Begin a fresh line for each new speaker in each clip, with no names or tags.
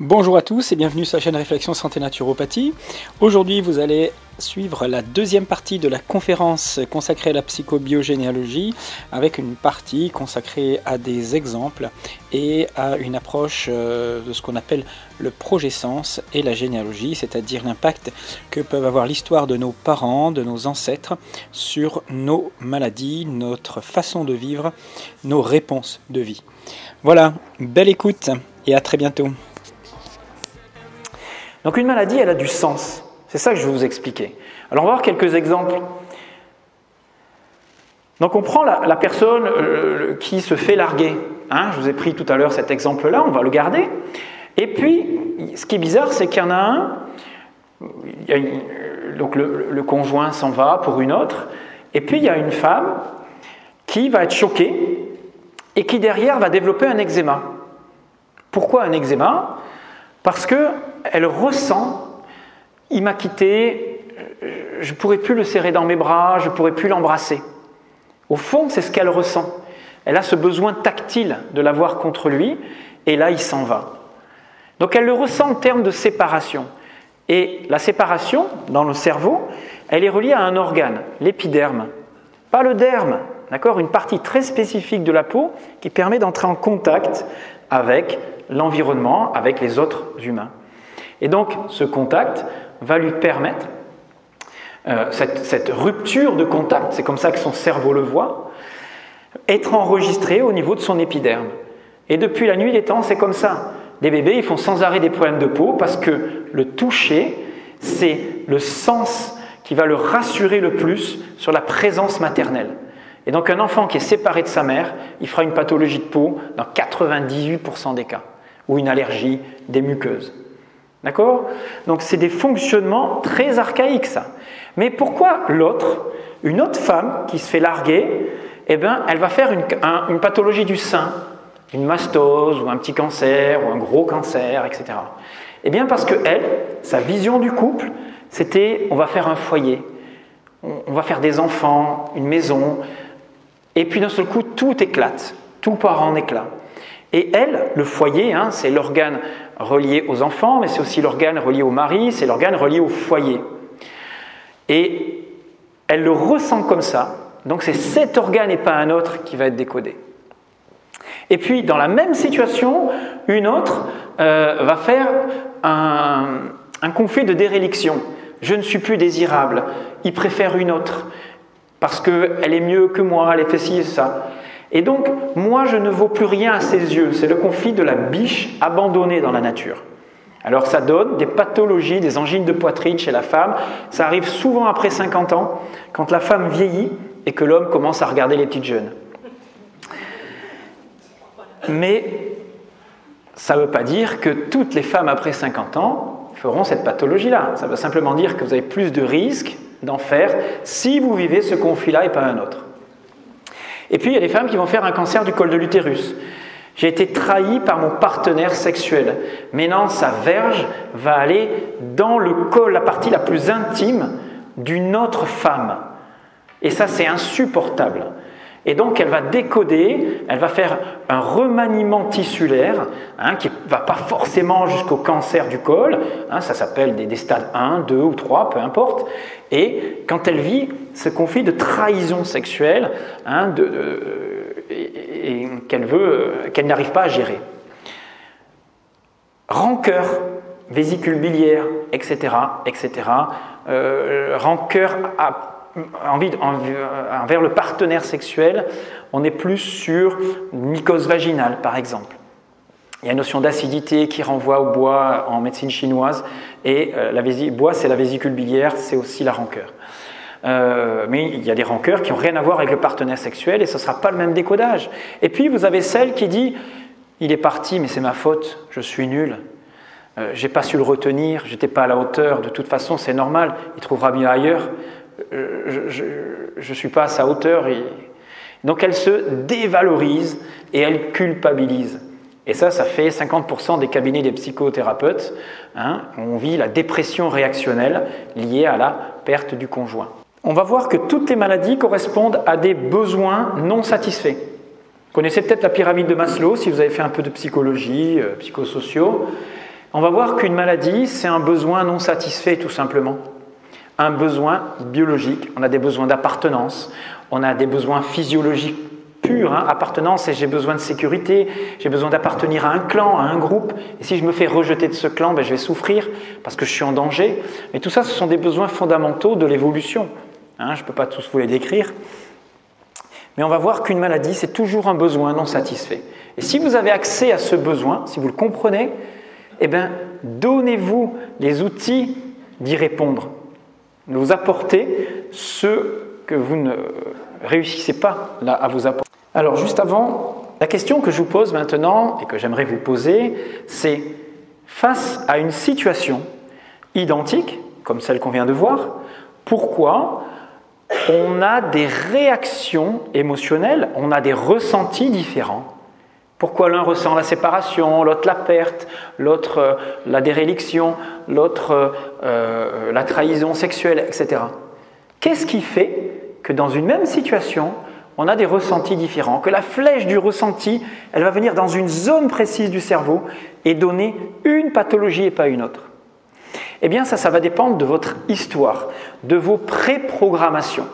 Bonjour à tous et bienvenue sur la chaîne Réflexion Santé Naturopathie. Aujourd'hui, vous allez suivre la deuxième partie de la conférence consacrée à la psychobiogénéalogie avec une partie consacrée à des exemples et à une approche de ce qu'on appelle le projet-sens et la généalogie, c'est-à-dire l'impact que peuvent avoir l'histoire de nos parents, de nos ancêtres sur nos maladies, notre façon de vivre, nos réponses de vie. Voilà, belle écoute et à très bientôt. Donc une maladie, elle a du sens. C'est ça que je vais vous expliquer. Alors on va voir quelques exemples. Donc on prend la personne qui se fait larguer. Je vous ai pris tout à l'heure cet exemple-là, on va le garder. Et puis, ce qui est bizarre, c'est qu'il y en a un, donc le conjoint s'en va pour une autre, et puis il y a une femme qui va être choquée et qui derrière va développer un eczéma. Pourquoi un eczéma ? Parce qu'elle ressent, il m'a quitté, je ne pourrai plus le serrer dans mes bras, je ne pourrai plus l'embrasser. Au fond, c'est ce qu'elle ressent. Elle a ce besoin tactile de l'avoir contre lui, et là, il s'en va. Donc elle le ressent en termes de séparation. Et la séparation, dans le cerveau, elle est reliée à un organe, l'épiderme. Pas le derme, d'accord ? Une partie très spécifique de la peau qui permet d'entrer en contact avec l'environnement, avec les autres humains. Et donc, ce contact va lui permettre, cette rupture de contact, c'est comme ça que son cerveau le voit, être enregistré au niveau de son épiderme. Et depuis la nuit des temps, c'est comme ça. Les bébés, ils font sans arrêt des problèmes de peau parce que le toucher, c'est le sens qui va le rassurer le plus sur la présence maternelle. Et donc un enfant qui est séparé de sa mère, il fera une pathologie de peau dans 98% des cas, ou une allergie des muqueuses. D'accord ? Donc c'est des fonctionnements très archaïques ça. Mais pourquoi l'autre, une autre femme qui se fait larguer, elle va faire une pathologie du sein, une mastose, ou un petit cancer, ou un gros cancer, etc. Eh bien parce que elle, sa vision du couple, c'était on va faire un foyer, on va faire des enfants, une maison, et puis d'un seul coup, tout éclate, tout part en éclat. Et elle, le foyer, c'est l'organe relié aux enfants, mais c'est aussi l'organe relié au mari, c'est l'organe relié au foyer. Et elle le ressent comme ça, donc c'est cet organe et pas un autre qui va être décodé. Et puis, dans la même situation, une autre va faire un conflit de déréliction. Je ne suis plus désirable, il préfère une autre. Parce qu'elle est mieux que moi, elle est fait ci et ça. Et donc, moi, je ne vaux plus rien à ses yeux. C'est le conflit de la biche abandonnée dans la nature. Alors, ça donne des pathologies, des angines de poitrine chez la femme. Ça arrive souvent après 50 ans, quand la femme vieillit et que l'homme commence à regarder les petites jeunes. Mais ça ne veut pas dire que toutes les femmes après 50 ans feront cette pathologie-là. Ça veut simplement dire que vous avez plus de risques d'en faire si vous vivez ce conflit-là et pas un autre. Et puis il y a des femmes qui vont faire un cancer du col de l'utérus. J'ai été trahi par mon partenaire sexuel. Maintenant, sa verge va aller dans le col, la partie la plus intime d'une autre femme. Et ça, c'est insupportable. Et donc, elle va décoder, elle va faire un remaniement tissulaire qui ne va pas forcément jusqu'au cancer du col. Ça s'appelle des stades 1, 2 ou 3, peu importe. Et quand elle vit ce conflit de trahison sexuelle et qu'elle n'arrive pas à gérer. Rancœur, vésicule biliaire, etc. Rancœur envers le partenaire sexuel, on est plus sur une mycose vaginale, par exemple. Il y a une notion d'acidité qui renvoie au bois en médecine chinoise, et le bois, c'est la vésicule biliaire, c'est aussi la rancœur. Mais il y a des rancœurs qui n'ont rien à voir avec le partenaire sexuel, et ce ne sera pas le même décodage. Et puis, vous avez celle qui dit « il est parti, mais c'est ma faute, je suis nul. J'ai pas su le retenir, j'étais pas à la hauteur, de toute façon, c'est normal, il trouvera mieux ailleurs. » Je ne suis pas à sa hauteur. Donc elle se dévalorise et elle culpabilise. Et ça fait 50% des cabinets des psychothérapeutes. On vit la dépression réactionnelle liée à la perte du conjoint. On va voir que toutes les maladies correspondent à des besoins non satisfaits. Vous connaissez peut-être la pyramide de Maslow, si vous avez fait un peu de psychologie, psychosociaux. On va voir qu'une maladie, c'est un besoin non satisfait tout simplement. Un besoin biologique, on a des besoins d'appartenance, on a des besoins physiologiques purs, appartenance, et j'ai besoin de sécurité, j'ai besoin d'appartenir à un clan, à un groupe, et si je me fais rejeter de ce clan, je vais souffrir parce que je suis en danger. Mais tout ça, ce sont des besoins fondamentaux de l'évolution. Je ne peux pas tous vous les décrire, mais on va voir qu'une maladie, c'est toujours un besoin non satisfait. Et si vous avez accès à ce besoin, si vous le comprenez, donnez-vous les outils d'y répondre, de vous apporter ce que vous ne réussissez pas là, à vous apporter. Alors juste avant, la question que je vous pose maintenant et que j'aimerais vous poser, c'est face à une situation identique, comme celle qu'on vient de voir, pourquoi on a des réactions émotionnelles, on a des ressentis différents? Pourquoi l'un ressent la séparation, l'autre la perte, l'autre la déréliction, l'autre la trahison sexuelle, etc. Qu'est-ce qui fait que dans une même situation, on a des ressentis différents, que la flèche du ressenti, elle va venir dans une zone précise du cerveau et donner une pathologie et pas une autre? Eh bien ça va dépendre de votre histoire, de vos préprogrammations,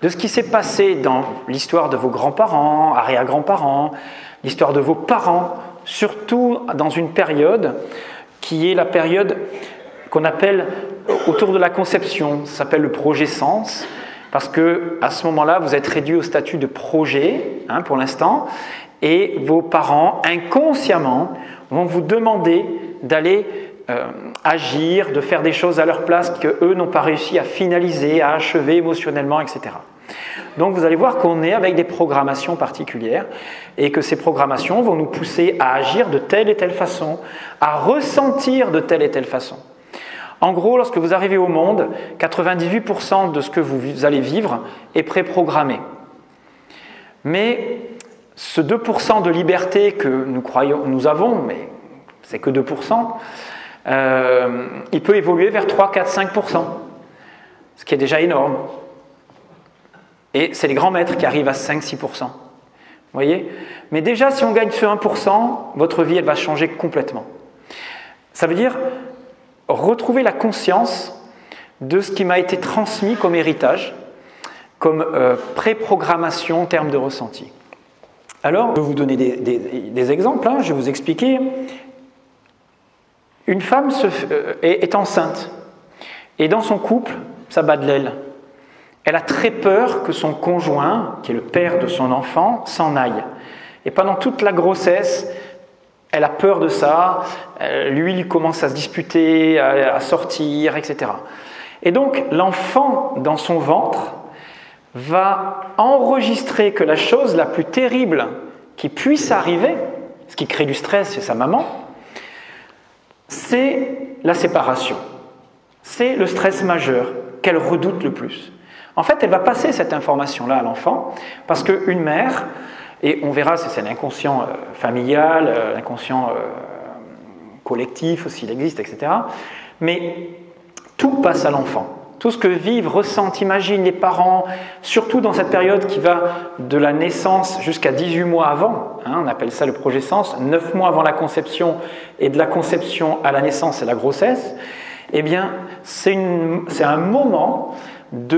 de ce qui s'est passé dans l'histoire de vos grands-parents, arrière-grands-parents, l'histoire de vos parents, surtout dans une période qui est la période qu'on appelle autour de la conception, ça s'appelle le progéscence, parce qu'à ce moment-là, vous êtes réduit au statut de projet, pour l'instant, et vos parents, inconsciemment, vont vous demander d'aller agir, de faire des choses à leur place qu'eux n'ont pas réussi à finaliser, à achever émotionnellement, etc. Donc vous allez voir qu'on est avec des programmations particulières et que ces programmations vont nous pousser à agir de telle et telle façon, à ressentir de telle et telle façon. En gros, lorsque vous arrivez au monde, 98% de ce que vous allez vivre est préprogrammé. Mais ce 2% de liberté que nous avons, mais c'est que 2%, il peut évoluer vers 3, 4, 5%, ce qui est déjà énorme. Et c'est les grands maîtres qui arrivent à 5-6%. Vous voyez? Mais déjà, si on gagne ce 1%, votre vie, elle va changer complètement. Ça veut dire retrouver la conscience de ce qui m'a été transmis comme héritage, comme préprogrammation en termes de ressenti. Alors, je vais vous donner des exemples, je vais vous expliquer. Une femme est enceinte, et dans son couple, ça bat de l'aile. Elle a très peur que son conjoint, qui est le père de son enfant, s'en aille. Et pendant toute la grossesse, elle a peur de ça, lui, il commence à se disputer, à sortir, etc. Et donc, l'enfant dans son ventre va enregistrer que la chose la plus terrible qui puisse arriver, ce qui crée du stress chez sa maman, c'est la séparation. C'est le stress majeur qu'elle redoute le plus. En fait, elle va passer cette information-là à l'enfant parce qu'une mère, et on verra si c'est l'inconscient familial, l'inconscient collectif aussi, il existe, etc. Mais tout passe à l'enfant. Tout ce que vivent, ressentent, imaginent les parents, surtout dans cette période qui va de la naissance jusqu'à 18 mois avant, on appelle ça le progéscence, 9 mois avant la conception et de la conception à la naissance et la grossesse, eh bien c'est un moment où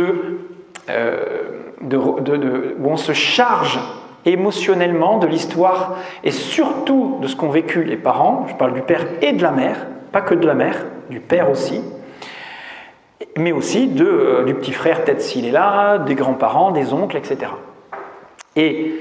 on se charge émotionnellement de l'histoire et surtout de ce qu'ont vécu les parents, je parle du père et de la mère, pas que de la mère, du père aussi, mais aussi du petit frère, peut-être s'il est là, des grands-parents, des oncles, etc. Et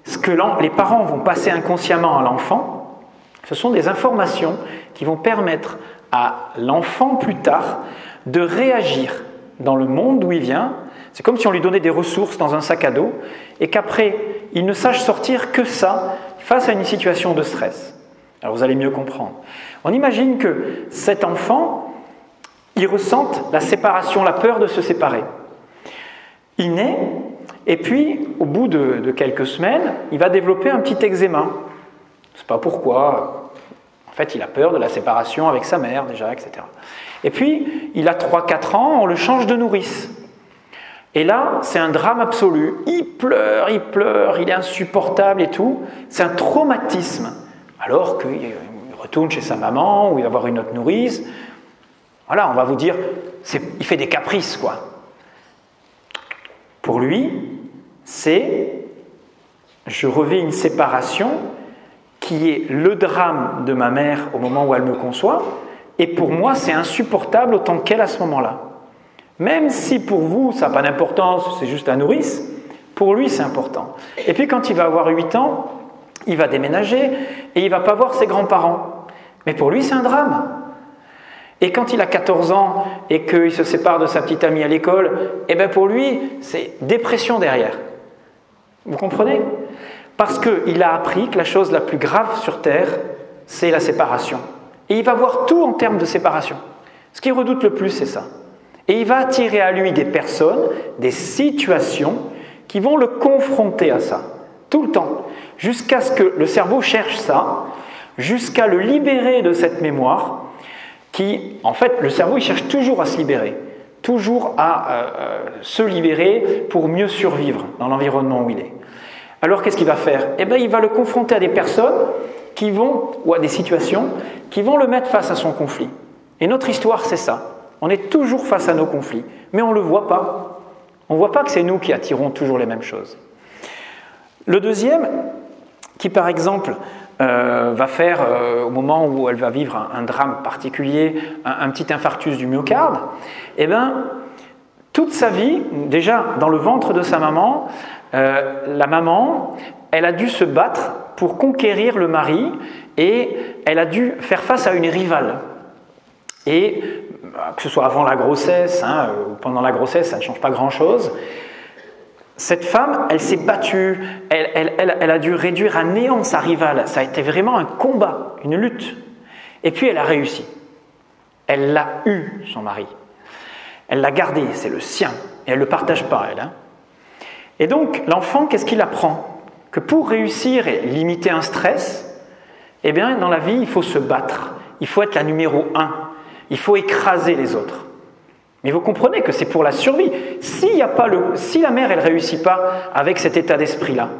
ce que les parents vont passer inconsciemment à l'enfant, ce sont des informations qui vont permettre à l'enfant plus tard de réagir dans le monde d'où il vient. C'est comme si on lui donnait des ressources dans un sac à dos et qu'après, il ne sache sortir que ça face à une situation de stress. Alors vous allez mieux comprendre. On imagine que cet enfant, il ressente la séparation, la peur de se séparer. Il naît et puis, au bout de quelques semaines, il va développer un petit eczéma. Je ne sais pas pourquoi. En fait, il a peur de la séparation avec sa mère déjà, etc. Et puis, il a 3-4 ans, on le change de nourrice. Et là, c'est un drame absolu. Il pleure, il est insupportable et tout. C'est un traumatisme. Alors qu'il retourne chez sa maman, ou il va voir une autre nourrice. Voilà, on va vous dire, il fait des caprices, quoi. Pour lui, je revis une séparation qui est le drame de ma mère au moment où elle me conçoit, et pour moi, c'est insupportable autant qu'elle à ce moment-là. Même si pour vous, ça n'a pas d'importance, c'est juste la nourrice, pour lui, c'est important. Et puis quand il va avoir 8 ans, il va déménager et il ne va pas voir ses grands-parents. Mais pour lui, c'est un drame. Et quand il a 14 ans et qu'il se sépare de sa petite amie à l'école, eh bien pour lui, c'est dépression derrière. Vous comprenez ? Parce qu'il a appris que la chose la plus grave sur Terre, c'est la séparation. Et il va voir tout en termes de séparation. Ce qu'il redoute le plus, c'est ça. Et il va attirer à lui des personnes, des situations qui vont le confronter à ça, tout le temps, jusqu'à ce que le cerveau cherche ça, jusqu'à le libérer de cette mémoire, qui, en fait, le cerveau, il cherche toujours à se libérer, toujours à se libérer pour mieux survivre dans l'environnement où il est. Alors, qu'est-ce qu'il va faire ? Eh bien, il va le confronter à des personnes ou à des situations qui vont le mettre face à son conflit. Et notre histoire, c'est ça. On est toujours face à nos conflits, mais on ne le voit pas. On ne voit pas que c'est nous qui attirons toujours les mêmes choses. Le deuxième, qui par exemple va faire, au moment où elle va vivre un drame particulier, un petit infarctus du myocarde, eh bien, toute sa vie, déjà dans le ventre de sa maman, la maman, elle a dû se battre pour conquérir le mari et elle a dû faire face à une rivale. Et que ce soit avant la grossesse ou pendant la grossesse, ça ne change pas grand-chose. Cette femme, elle s'est battue, elle a dû réduire à néant sa rivale. Ça a été vraiment un combat, une lutte. Et puis elle a réussi. Elle l'a eu, son mari. Elle l'a gardé, c'est le sien. Et elle ne le partage pas, elle. Et donc, l'enfant, qu'est-ce qu'il apprend ? Que pour réussir et limiter un stress, eh bien, dans la vie, il faut se battre. Il faut être la numéro 1. Il faut écraser les autres. Mais vous comprenez que c'est pour la survie. Si la mère, elle ne réussit pas avec cet état d'esprit-là,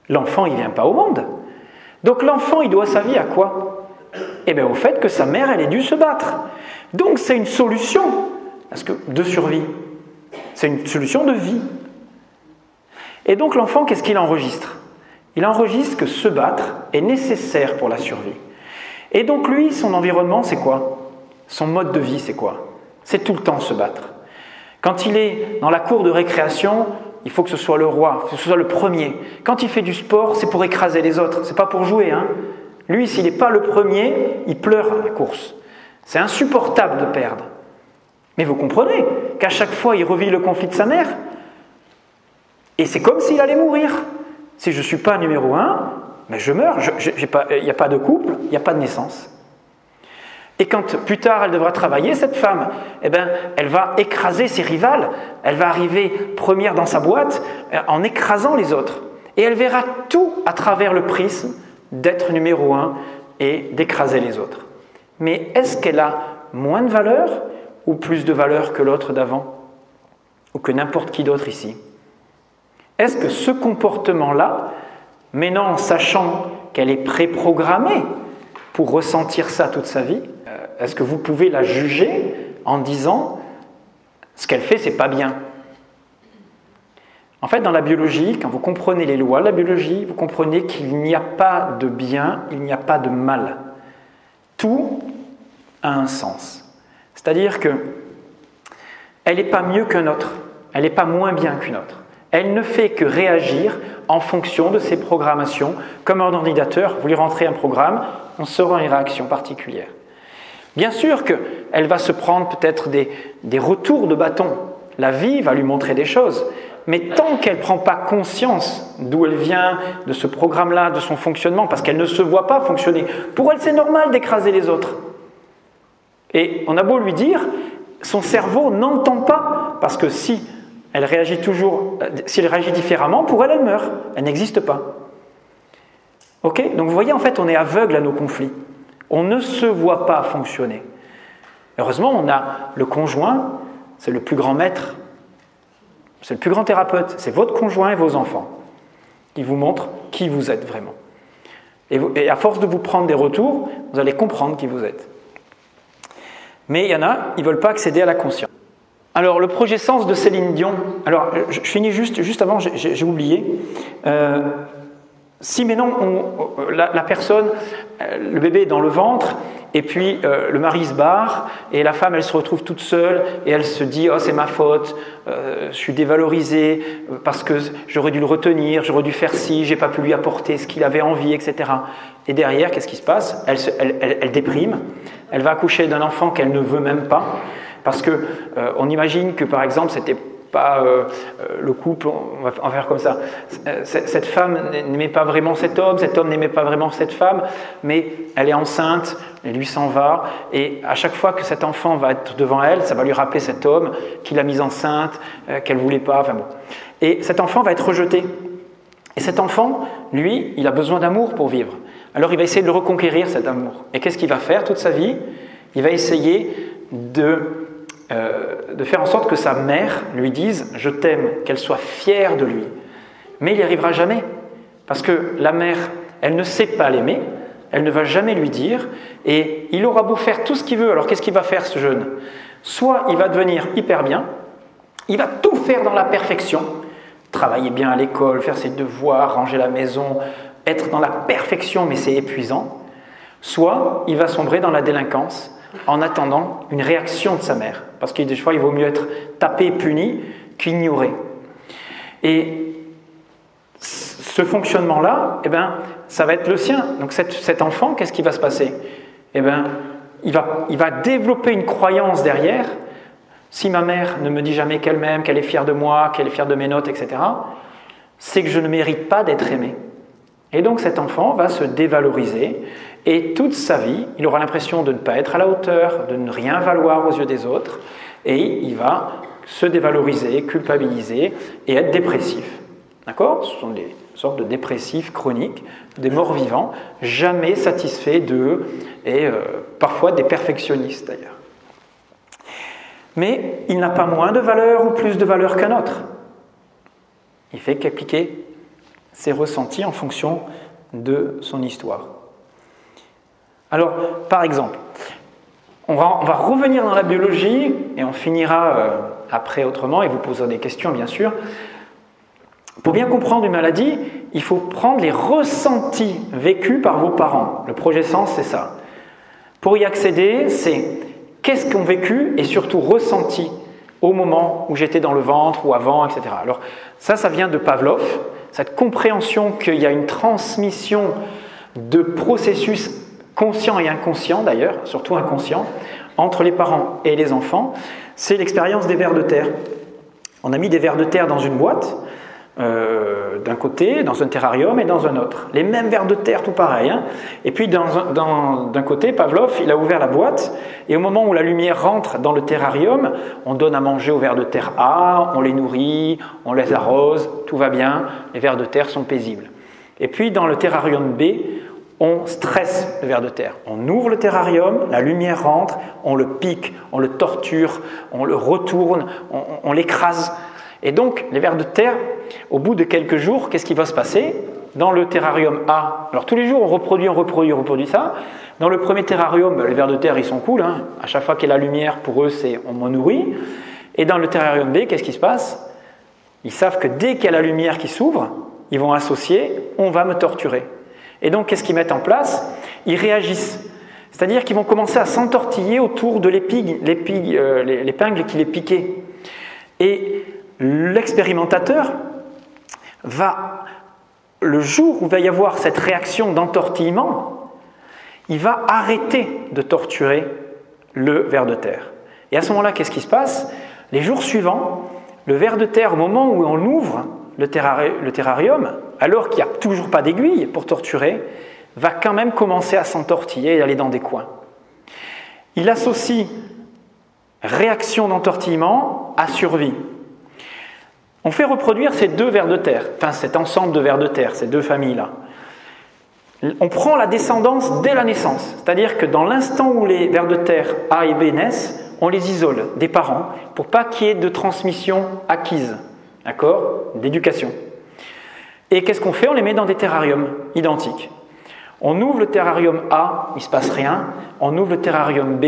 l'enfant, il ne vient pas au monde. Donc l'enfant, il doit sa vie à quoi ? Eh bien au fait que sa mère, elle ait dû se battre. Donc c'est une solution de survie. C'est une solution de vie. Et donc l'enfant, qu'est-ce qu'il enregistre ? Il enregistre que se battre est nécessaire pour la survie. Et donc lui, son environnement, c'est quoi ? Son mode de vie, c'est quoi ? C'est tout le temps se battre. Quand il est dans la cour de récréation, il faut que ce soit le roi, que ce soit le premier. Quand il fait du sport, c'est pour écraser les autres, c'est pas pour jouer. Lui, s'il n'est pas le premier, il pleure à la course. C'est insupportable de perdre. Mais vous comprenez qu'à chaque fois, il revit le conflit de sa mère. Et c'est comme s'il allait mourir. Si je ne suis pas numéro 1, mais je meurs. Il n'y a pas de couple, il n'y a pas de naissance. Et quand plus tard elle devra travailler, cette femme, eh ben, elle va écraser ses rivales, elle va arriver première dans sa boîte en écrasant les autres. Et elle verra tout à travers le prisme d'être numéro 1 et d'écraser les autres. Mais est-ce qu'elle a moins de valeur ou plus de valeur que l'autre d'avant ? Ou que n'importe qui d'autre ici ? Est-ce que ce comportement-là, maintenant en sachant qu'elle est préprogrammée pour ressentir ça toute sa vie, est-ce que vous pouvez la juger en disant ce qu'elle fait, c'est pas bien ? En fait, dans la biologie, quand vous comprenez les lois de la biologie, vous comprenez qu'il n'y a pas de bien, il n'y a pas de mal. Tout a un sens. C'est-à-dire que elle n'est pas mieux qu'un autre, elle n'est pas moins bien qu'une autre. Elle ne fait que réagir en fonction de ses programmations. Comme un ordinateur, vous lui rentrez un programme, on saura une réaction particulière. Bien sûr qu'elle va se prendre peut-être des retours de bâton. La vie va lui montrer des choses. Mais tant qu'elle ne prend pas conscience d'où elle vient, de ce programme-là, de son fonctionnement, parce qu'elle ne se voit pas fonctionner, pour elle c'est normal d'écraser les autres. Et on a beau lui dire, son cerveau n'entend pas, parce que si elle réagit différemment, pour elle, elle meurt. Elle n'existe pas. Ok ? Donc vous voyez, en fait, on est aveugle à nos conflits. On ne se voit pas fonctionner. Heureusement, on a le conjoint, c'est le plus grand maître, c'est le plus grand thérapeute, c'est votre conjoint et vos enfants qui vous montrent qui vous êtes vraiment. Et à force de vous prendre des retours, vous allez comprendre qui vous êtes. Mais il y en a, ils ne veulent pas accéder à la conscience. Alors, le projet Sens de Céline Dion. Alors, je finis juste avant, j'ai oublié. Si maintenant, la personne, le bébé est dans le ventre, et puis le mari se barre, et la femme, elle se retrouve toute seule, et elle se dit « Oh, c'est ma faute, je suis dévalorisée, parce que j'aurais dû le retenir, j'aurais dû faire ci, j'ai pas pu lui apporter ce qu'il avait envie, etc. » Et derrière, qu'est-ce qui se passe ? Elle déprime, elle va accoucher d'un enfant qu'elle ne veut même pas, parce que on imagine que, par exemple, c'était pas le couple, on va en faire comme ça. Cette femme n'aimait pas vraiment cet homme n'aimait pas vraiment cette femme, mais elle est enceinte, et lui s'en va, et à chaque fois que cet enfant va être devant elle, ça va lui rappeler cet homme qui l'a mise enceinte, qu'elle ne voulait pas, enfin bon. Et cet enfant va être rejeté. Et cet enfant, lui, il a besoin d'amour pour vivre. Alors il va essayer de le reconquérir, cet amour. Et qu'est-ce qu'il va faire toute sa vie ? Il va essayer de faire en sorte que sa mère lui dise « je t'aime », qu'elle soit fière de lui. Mais il n'y arrivera jamais, parce que la mère, elle ne sait pas l'aimer, elle ne va jamais lui dire, et il aura beau faire tout ce qu'il veut, alors qu'est-ce qu'il va faire ce jeune ? Soit il va devenir hyper bien, il va tout faire dans la perfection, travailler bien à l'école, faire ses devoirs, ranger la maison, être dans la perfection, mais c'est épuisant. Soit il va sombrer dans la délinquance, en attendant une réaction de sa mère. Parce que des fois, il vaut mieux être tapé, puni, qu'ignoré. Et ce fonctionnement-là, eh ben, ça va être le sien. Donc cet enfant, qu'est-ce qui va se passer ? Eh ben, il va développer une croyance derrière. Si ma mère ne me dit jamais qu'elle m'aime, qu'elle est fière de moi, qu'elle est fière de mes notes, etc., c'est que je ne mérite pas d'être aimé. Et donc cet enfant va se dévaloriser et toute sa vie, il aura l'impression de ne pas être à la hauteur, de ne rien valoir aux yeux des autres et il va se dévaloriser, culpabiliser et être dépressif. D'accord ? Ce sont des sortes de dépressifs chroniques, des morts vivants, jamais satisfaits d'eux et parfois des perfectionnistes d'ailleurs. Mais il n'a pas moins de valeur ou plus de valeur qu'un autre. Il fait qu'appliquer ses ressentis en fonction de son histoire. Alors, par exemple, on va revenir dans la biologie et on finira après autrement et vous poserez des questions bien sûr. Pour bien comprendre une maladie, il faut prendre les ressentis vécus par vos parents. Le projet Sens, c'est ça. Pour y accéder, c'est qu'est-ce qu'ont vécu et surtout ressenti au moment où j'étais dans le ventre ou avant, etc. Alors ça vient de Pavlov, cette compréhension qu'il y a une transmission de processus conscients et inconscients d'ailleurs, surtout inconscients, entre les parents et les enfants, c'est l'expérience des vers de terre. On a mis des vers de terre dans une boîte, d'un côté, dans un terrarium et dans un autre. Les mêmes vers de terre, tout pareil. Hein. Et puis d'un côté, Pavlov, il a ouvert la boîte et au moment où la lumière rentre dans le terrarium, on donne à manger aux vers de terre A, on les nourrit, on les arrose, tout va bien, les vers de terre sont paisibles. Et puis dans le terrarium B, on stresse le ver de terre. On ouvre le terrarium, la lumière rentre, on le pique, on le torture, on le retourne, on l'écrase. Et donc, les vers de terre, au bout de quelques jours, qu'est-ce qui va se passer ? Dans le terrarium A, alors tous les jours on reproduit ça. Dans le premier terrarium, les vers de terre ils sont cool, hein. À chaque fois qu'il y a la lumière, pour eux c'est on m'en nourrit. Et dans le terrarium B, qu'est-ce qui se passe ? Ils savent que dès qu'il y a la lumière qui s'ouvre, ils vont associer on va me torturer. Et donc qu'est-ce qu'ils mettent en place ? Ils réagissent. C'est-à-dire qu'ils vont commencer à s'entortiller autour de l'épingle qui les piquait. Et l'expérimentateur va, le jour où il va y avoir cette réaction d'entortillement, il va arrêter de torturer le ver de terre. Et à ce moment-là, qu'est-ce qui se passe ? Les jours suivants, le ver de terre, au moment où on ouvre le terrarium, alors qu'il n'y a toujours pas d'aiguille pour torturer, va quand même commencer à s'entortiller et aller dans des coins. Il associe réaction d'entortillement à survie. On fait reproduire ces deux vers de terre, enfin cet ensemble de vers de terre, ces deux familles-là. On prend la descendance dès la naissance, c'est-à-dire que dans l'instant où les vers de terre A et B naissent, on les isole des parents pour pas qu'il y ait de transmission acquise, d'accord, d'éducation. Et qu'est-ce qu'on fait ? On les met dans des terrariums identiques. On ouvre le terrarium A, il ne se passe rien. On ouvre le terrarium B,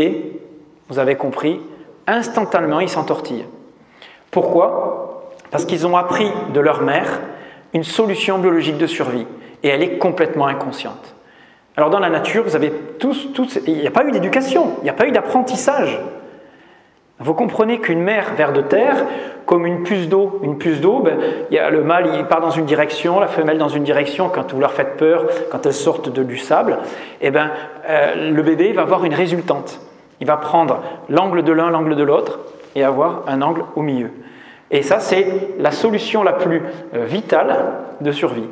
vous avez compris, instantanément, ils s'entortillent. Pourquoi? Parce qu'ils ont appris de leur mère une solution biologique de survie. Et elle est complètement inconsciente. Alors dans la nature, vous avez il n'y a pas eu d'éducation, il n'y a pas eu d'apprentissage. Vous comprenez qu'une mère ver de terre, comme une puce d'eau, le mâle il part dans une direction, la femelle dans une direction, quand vous leur faites peur, quand elles sortent du sable, le bébé va avoir une résultante. Il va prendre l'angle de l'un, l'angle de l'autre, et avoir un angle au milieu. Et ça, c'est la solution la plus vitale de survie.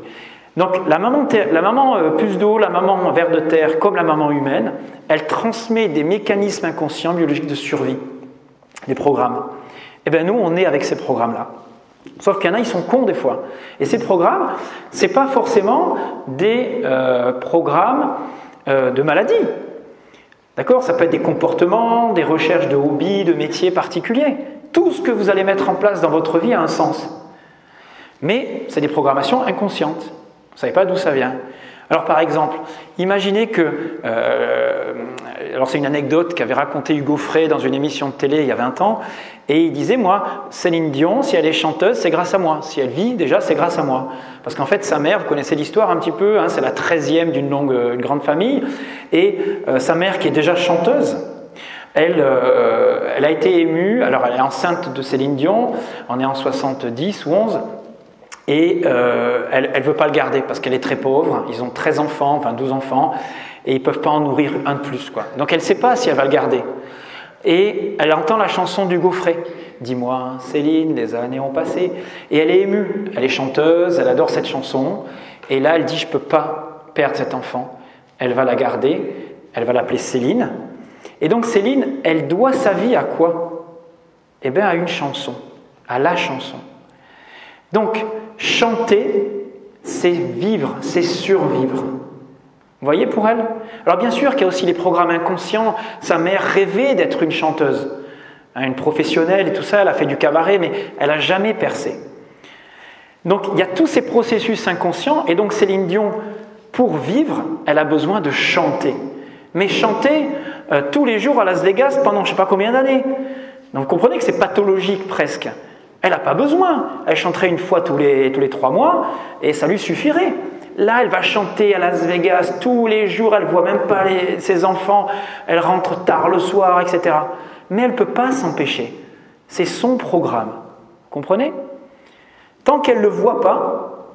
Donc la maman puce d'eau, la maman ver de terre, comme la maman humaine, elle transmet des mécanismes inconscients biologiques de survie. Des programmes. Et bien nous, on est avec ces programmes-là. Sauf qu'il y en a, ils sont cons des fois. Et ces programmes, ce n'est pas forcément des programmes de maladie. D'accord? Ça peut être des comportements, des recherches de hobbies, de métiers particuliers. Tout ce que vous allez mettre en place dans votre vie a un sens. Mais c'est des programmations inconscientes. Vous ne savez pas d'où ça vient. Alors par exemple, imaginez que, alors c'est une anecdote qu'avait raconté Hugo Frey dans une émission de télé il y a 20 ans, et il disait, moi, Céline Dion, si elle est chanteuse, c'est grâce à moi. Si elle vit, déjà, c'est grâce à moi. Parce qu'en fait, sa mère, vous connaissez l'histoire un petit peu, hein, c'est la 13e d'une grande famille, et sa mère qui est déjà chanteuse, elle a été émue, alors elle est enceinte de Céline Dion, on est en 70 ou 11, et elle ne veut pas le garder parce qu'elle est très pauvre. Ils ont 13 enfants, enfin 12 enfants, et ils ne peuvent pas en nourrir un de plus, quoi. Donc elle ne sait pas si elle va le garder. Et elle entend la chanson d'Hugo Frey. « Dis-moi, Céline, les années ont passé. » Et elle est émue. Elle est chanteuse, elle adore cette chanson. Et là, elle dit « Je ne peux pas perdre cet enfant. » Elle va la garder, elle va l'appeler Céline. Et donc Céline, elle doit sa vie à quoi? Eh bien à une chanson, à la chanson. Donc, chanter, c'est vivre, c'est survivre. Vous voyez pour elle? Alors bien sûr qu'il y a aussi les programmes inconscients. Sa mère rêvait d'être une chanteuse, une professionnelle et tout ça, elle a fait du cabaret, mais elle n'a jamais percé. Donc il y a tous ces processus inconscients, et donc Céline Dion, pour vivre, elle a besoin de chanter. Mais chanter tous les jours à Las Vegas pendant je ne sais pas combien d'années. Donc vous comprenez que c'est pathologique presque. Elle n'a pas besoin. Elle chanterait une fois tous les 3 mois et ça lui suffirait. Là, elle va chanter à Las Vegas tous les jours. Elle ne voit même pas ses enfants. Elle rentre tard le soir, etc. Mais elle ne peut pas s'empêcher. C'est son programme. Vous comprenez? Tant qu'elle ne le voit pas,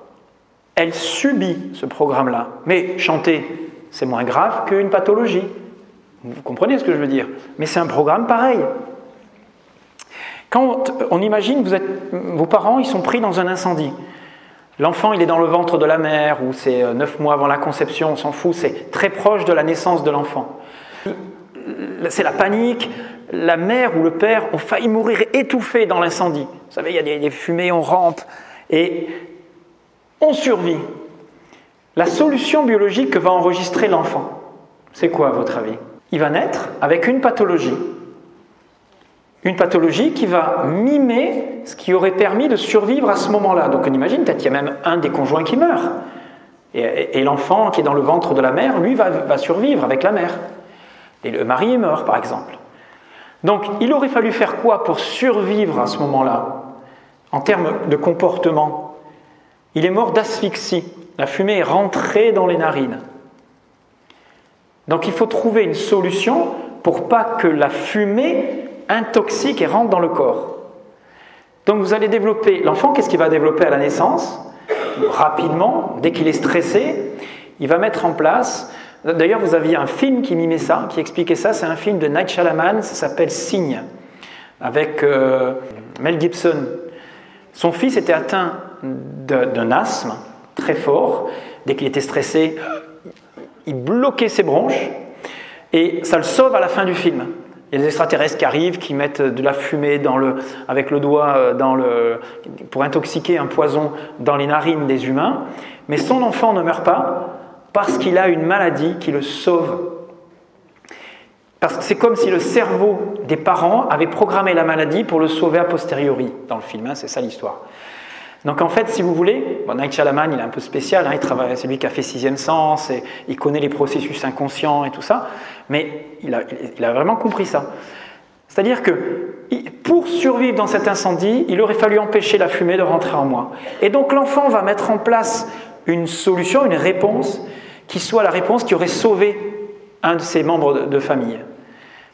elle subit ce programme-là. Mais chanter, c'est moins grave qu'une pathologie. Vous comprenez ce que je veux dire? Mais c'est un programme pareil. Quand on imagine, vos parents, ils sont pris dans un incendie. L'enfant, il est dans le ventre de la mère, ou c'est 9 mois avant la conception, on s'en fout, c'est très proche de la naissance de l'enfant. C'est la panique, la mère ou le père ont failli mourir étouffés dans l'incendie. Vous savez, il y a des fumées, on rampe, et on survit. La solution biologique que va enregistrer l'enfant, c'est quoi à votre avis? Il va naître avec une pathologie. Une pathologie qui va mimer ce qui aurait permis de survivre à ce moment-là. Donc on imagine, peut-être qu'il y a même un des conjoints qui meurt. Et l'enfant qui est dans le ventre de la mère, lui, va survivre avec la mère. Et le mari est mort, par exemple. Donc il aurait fallu faire quoi pour survivre à ce moment-là, en termes de comportement? Il est mort d'asphyxie. La fumée est rentrée dans les narines. Donc il faut trouver une solution pour pas que la fumée intoxique et rentre dans le corps. Donc vous allez développer, l'enfant, qu'est-ce qu'il va développer à la naissance? Rapidement, dès qu'il est stressé, il va mettre en place, d'ailleurs vous aviez un film qui mimait ça, qui expliquait ça, c'est un film de Night Shyamalan, ça s'appelle Signe, avec Mel Gibson. Son fils était atteint d'un asthme très fort, dès qu'il était stressé, il bloquait ses bronches, et ça le sauve à la fin du film. Il y a des extraterrestres qui arrivent, qui mettent de la fumée avec le doigt pour intoxiquer un poison dans les narines des humains. Mais son enfant ne meurt pas parce qu'il a une maladie qui le sauve. Parce que c'est comme si le cerveau des parents avait programmé la maladie pour le sauver a posteriori dans le film. Hein, c'est ça l'histoire. Donc en fait, si vous voulez, Night Shyamalan, il est un peu spécial, c'est lui qui a fait Sixième Sens, et il connaît les processus inconscients et tout ça, mais il a vraiment compris ça. C'est-à-dire que pour survivre dans cet incendie, il aurait fallu empêcher la fumée de rentrer en moi. Et donc l'enfant va mettre en place une solution, une réponse, qui soit la réponse qui aurait sauvé un de ses membres de famille.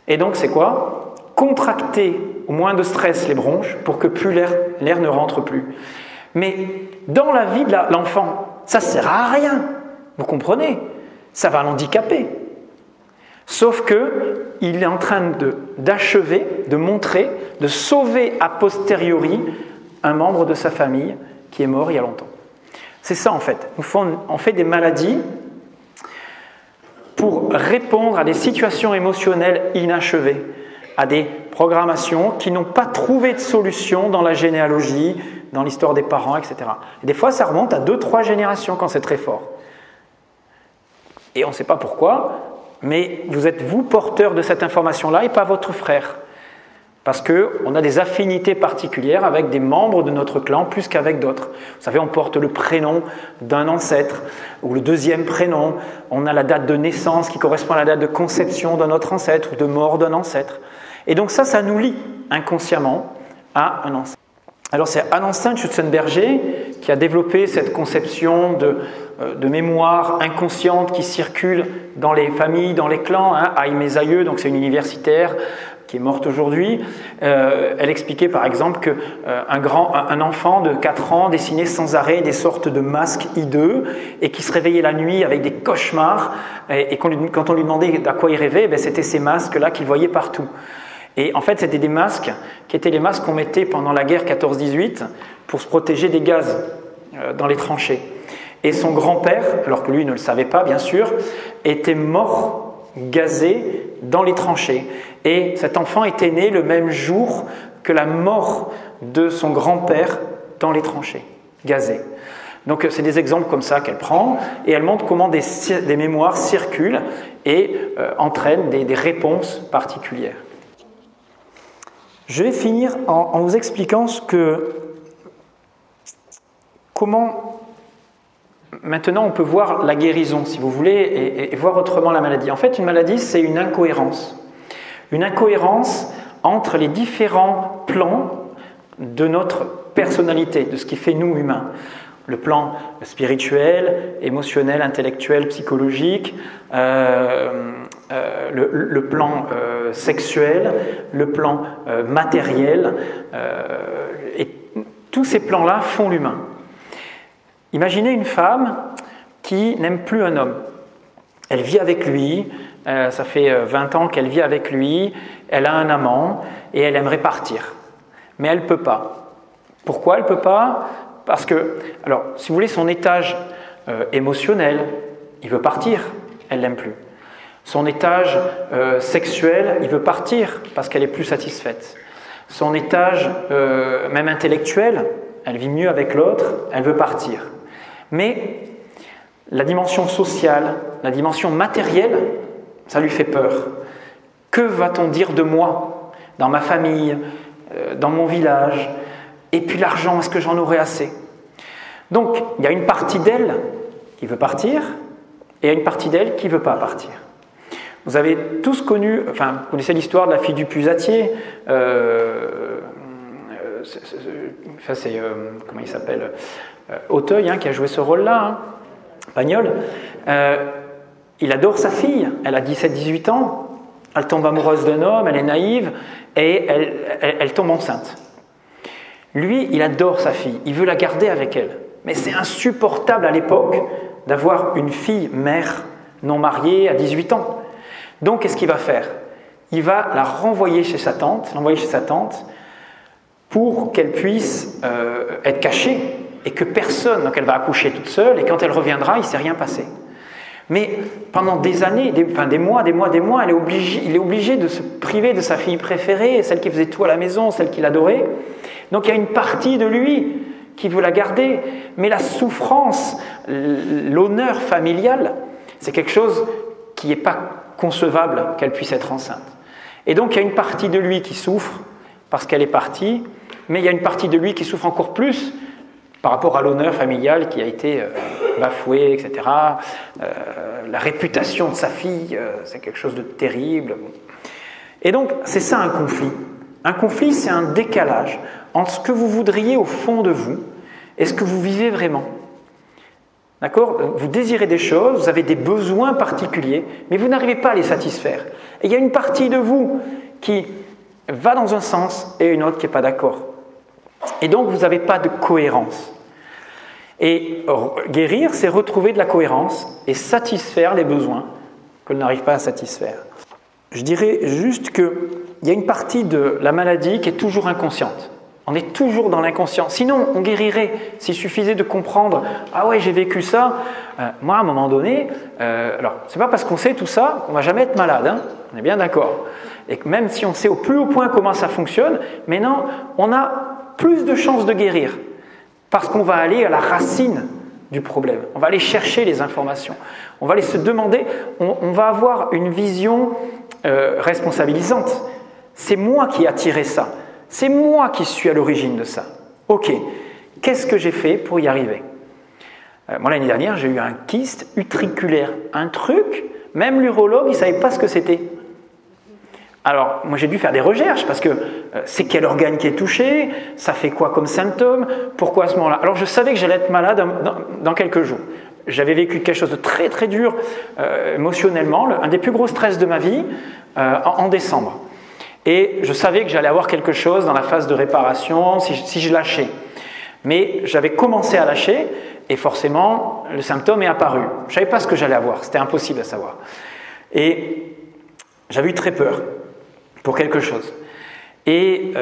Et donc c'est quoi ? Contracter au moins de stress les bronches pour que plus l'air ne rentre plus. Mais dans la vie de l'enfant, ça ne sert à rien, vous comprenez ? Ça va l'handicaper. Sauf qu'il est en train d'achever, de montrer, de sauver a posteriori un membre de sa famille qui est mort il y a longtemps. C'est ça en fait. On fait des maladies pour répondre à des situations émotionnelles inachevées, à des programmations qui n'ont pas trouvé de solution dans la généalogie, dans l'histoire des parents, etc. Et des fois, ça remonte à 2-3 générations quand c'est très fort. Et on ne sait pas pourquoi, mais vous êtes vous porteur de cette information-là et pas votre frère. Parce qu'on a des affinités particulières avec des membres de notre clan plus qu'avec d'autres. Vous savez, on porte le prénom d'un ancêtre ou le deuxième prénom. On a la date de naissance qui correspond à la date de conception d'un autre ancêtre ou de mort d'un ancêtre. Et donc ça nous lie inconsciemment à un ancêtre. Alors c'est Anansin Schutzenberger qui a développé cette conception de mémoire inconsciente qui circule dans les familles, dans les clans. Aimé Zayeux, donc c'est une universitaire qui est morte aujourd'hui. Elle expliquait par exemple qu'un enfant de 4 ans dessinait sans arrêt des sortes de masques hideux et qui se réveillait la nuit avec des cauchemars. Et quand on lui demandait à quoi il rêvait, c'était ces masques-là qu'il voyait partout. Et en fait, c'était des masques qui étaient les masques qu'on mettait pendant la guerre 14-18 pour se protéger des gaz dans les tranchées. Et son grand-père, alors que lui ne le savait pas bien sûr, était mort gazé dans les tranchées. Et cet enfant était né le même jour que la mort de son grand-père dans les tranchées, gazé. Donc c'est des exemples comme ça qu'elle prend et elle montre comment des mémoires circulent et entraînent des réponses particulières. Je vais finir en vous expliquant comment maintenant on peut voir la guérison, si vous voulez, et voir autrement la maladie. En fait, une maladie, c'est une incohérence. Une incohérence entre les différents plans de notre personnalité, de ce qui fait nous humains. Le plan spirituel, émotionnel, intellectuel, psychologique, le plan sexuel, le plan matériel, et tous ces plans-là font l'humain. Imaginez une femme qui n'aime plus un homme. Elle vit avec lui, ça fait 20 ans qu'elle vit avec lui, elle a un amant et elle aimerait partir. Mais elle ne peut pas. Pourquoi elle ne peut pas ? Parce que, alors, si vous voulez, son étage émotionnel, il veut partir, elle ne l'aime plus. Son étage sexuel, il veut partir parce qu'elle est plus satisfaite. Son étage même intellectuel, elle vit mieux avec l'autre, elle veut partir. Mais la dimension sociale, la dimension matérielle, ça lui fait peur. Que va-t-on dire de moi, dans ma famille, dans mon village ? Et puis l'argent, est-ce que j'en aurai assez ? Donc, il y a une partie d'elle qui veut partir, et il y a une partie d'elle qui ne veut pas partir. Vous avez tous connu, vous connaissez l'histoire de la fille du pusatier, comment il s'appelle, Auteuil, qui a joué ce rôle-là, Pagnol. Il adore sa fille, elle a 17-18 ans, elle tombe amoureuse d'un homme, elle est naïve, et elle tombe enceinte. Lui, il adore sa fille, il veut la garder avec elle. Mais c'est insupportable à l'époque d'avoir une fille mère non mariée à 18 ans. Donc, qu'est-ce qu'il va faire ? Il va la renvoyer chez sa tante, pour qu'elle puisse être cachée et que personne, donc elle va accoucher toute seule et quand elle reviendra, il ne s'est rien passé. Mais pendant des années, des mois, il est obligé de se priver de sa fille préférée, celle qui faisait tout à la maison, celle qu'il adorait. Donc il y a une partie de lui qui veut la garder, mais la souffrance, l'honneur familial, c'est quelque chose qui n'est pas concevable qu'elle puisse être enceinte. Et donc il y a une partie de lui qui souffre parce qu'elle est partie, mais il y a une partie de lui qui souffre encore plus par rapport à l'honneur familial qui a été bafoué, etc. La réputation de sa fille, c'est quelque chose de terrible. Et donc, c'est ça un conflit. Un conflit, c'est un décalage entre ce que vous voudriez au fond de vous et ce que vous vivez vraiment. D'accord ? Vous désirez des choses, vous avez des besoins particuliers, mais vous n'arrivez pas à les satisfaire. Et il y a une partie de vous qui va dans un sens et une autre qui n'est pas d'accord. Et donc, vous n'avez pas de cohérence. Et guérir, c'est retrouver de la cohérence et satisfaire les besoins que l'on n'arrive pas à satisfaire. Je dirais juste qu'il y a une partie de la maladie qui est toujours inconsciente. On est toujours dans l'inconscient. Sinon, on guérirait. S'il suffisait de comprendre « Ah ouais, j'ai vécu ça. Moi, à un moment donné, alors, c'est pas parce qu'on sait tout ça qu'on va jamais être malade. Hein, on est bien d'accord. Et que même si on sait au plus haut point comment ça fonctionne, maintenant, on a plus de chances de guérir. Parce qu'on va aller à la racine du problème. On va aller chercher les informations. On va aller se demander, on va avoir une vision responsabilisante. C'est moi qui ai attiré ça. C'est moi qui suis à l'origine de ça. Ok, qu'est-ce que j'ai fait pour y arriver ? Moi, l'année dernière, j'ai eu un kyste utriculaire. Un truc, même l'urologue, il ne savait pas ce que c'était. Alors, moi, j'ai dû faire des recherches parce que c'est quel organe qui est touché, ça fait quoi comme symptômes, pourquoi à ce moment-là ? Alors, je savais que j'allais être malade dans quelques jours. J'avais vécu quelque chose de très, très dur émotionnellement, un des plus gros stress de ma vie, en décembre. Et je savais que j'allais avoir quelque chose dans la phase de réparation si je lâchais. Mais j'avais commencé à lâcher et forcément, le symptôme est apparu. Je ne savais pas ce que j'allais avoir, c'était impossible à savoir. Et j'avais eu très peur pour quelque chose. Et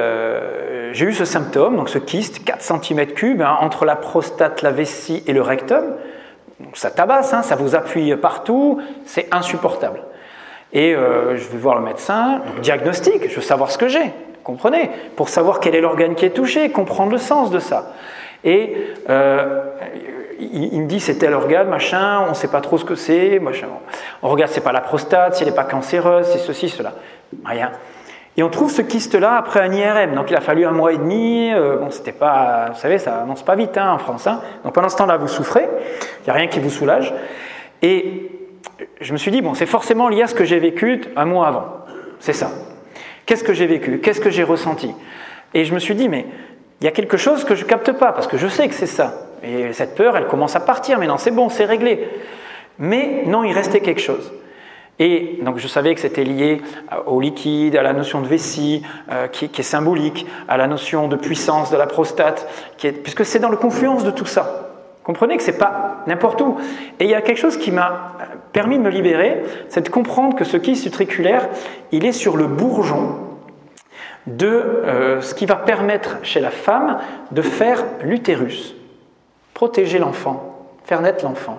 j'ai eu ce symptôme, donc ce kyste, 4 cm3 entre la prostate, la vessie et le rectum. Donc ça tabasse, hein, ça vous appuie partout, c'est insupportable. Et je vais voir le médecin, donc diagnostic, je veux savoir ce que j'ai, comprenez, pour savoir quel est l'organe qui est touché, comprendre le sens de ça. Et il me dit c'est tel organe, machin, on ne sait pas trop ce que c'est, machin. On regarde, c'est pas la prostate, si elle n'est pas cancéreuse, c'est ceci, cela, rien. Et on trouve ce kyste-là après un IRM, donc il a fallu 1 mois et demi, bon c'était pas, vous savez, ça avance pas vite hein, en France, hein. Donc pendant ce temps-là vous souffrez, il n'y a rien qui vous soulage, et je me suis dit, bon, c'est forcément lié à ce que j'ai vécu 1 mois avant. C'est ça. Qu'est-ce que j'ai vécu ? Qu'est-ce que j'ai ressenti ? Et je me suis dit, mais il y a quelque chose que je ne capte pas, parce que je sais que c'est ça. Et cette peur, elle commence à partir. Mais non, c'est bon, c'est réglé. Mais non, il restait quelque chose. Et donc, je savais que c'était lié au liquide, à la notion de vessie, qui est symbolique, à la notion de puissance de la prostate, puisque c'est dans le confluence de tout ça. Comprenez que ce n'est pas n'importe où. Et il y a quelque chose qui m'a permis de me libérer, c'est de comprendre que ce kyste utriculaire, il est sur le bourgeon de ce qui va permettre chez la femme de faire l'utérus, protéger l'enfant, faire naître l'enfant.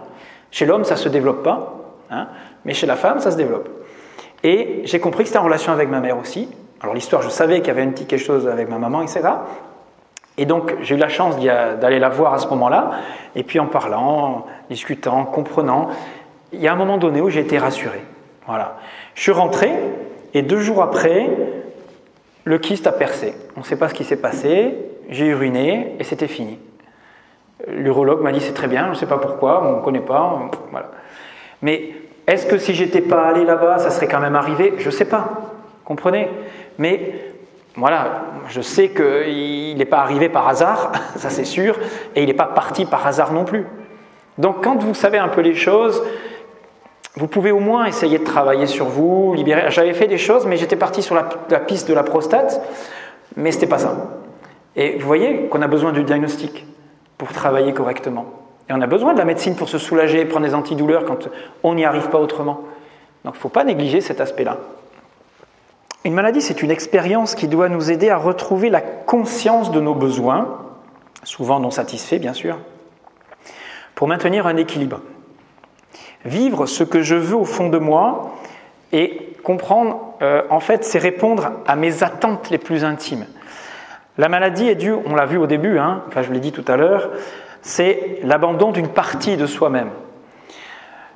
Chez l'homme, ça ne se développe pas, hein, mais chez la femme, ça se développe. Et j'ai compris que c'était en relation avec ma mère aussi. Alors l'histoire, je savais qu'il y avait un petit quelque chose avec ma maman, etc. Et donc, j'ai eu la chance d'aller la voir à ce moment-là, et puis en parlant, en discutant, comprenant, il y a un moment donné où j'ai été rassuré. Voilà. Je suis rentré, et 2 jours après, le kyste a percé. On ne sait pas ce qui s'est passé, j'ai uriné, et c'était fini. L'urologue m'a dit, c'est très bien, je ne sais pas pourquoi, on ne connaît pas, voilà. Mais est-ce que si j'étais pas allé là-bas, ça serait quand même arrivé ? Je ne sais pas, comprenez ? Mais voilà, je sais qu'il n'est pas arrivé par hasard, ça c'est sûr, et il n'est pas parti par hasard non plus. Donc quand vous savez un peu les choses, vous pouvez au moins essayer de travailler sur vous, libérer. J'avais fait des choses, mais j'étais parti sur la piste de la prostate, mais ce n'était pas ça. Et vous voyez qu'on a besoin du diagnostic pour travailler correctement. Et on a besoin de la médecine pour se soulager, prendre des antidouleurs quand on n'y arrive pas autrement. Donc il ne faut pas négliger cet aspect-là. Une maladie, c'est une expérience qui doit nous aider à retrouver la conscience de nos besoins, souvent non satisfaits bien sûr, pour maintenir un équilibre. Vivre ce que je veux au fond de moi et comprendre, en fait, c'est répondre à mes attentes les plus intimes. La maladie est due, on l'a vu au début, hein, enfin je l'ai dit tout à l'heure, c'est l'abandon d'une partie de soi-même,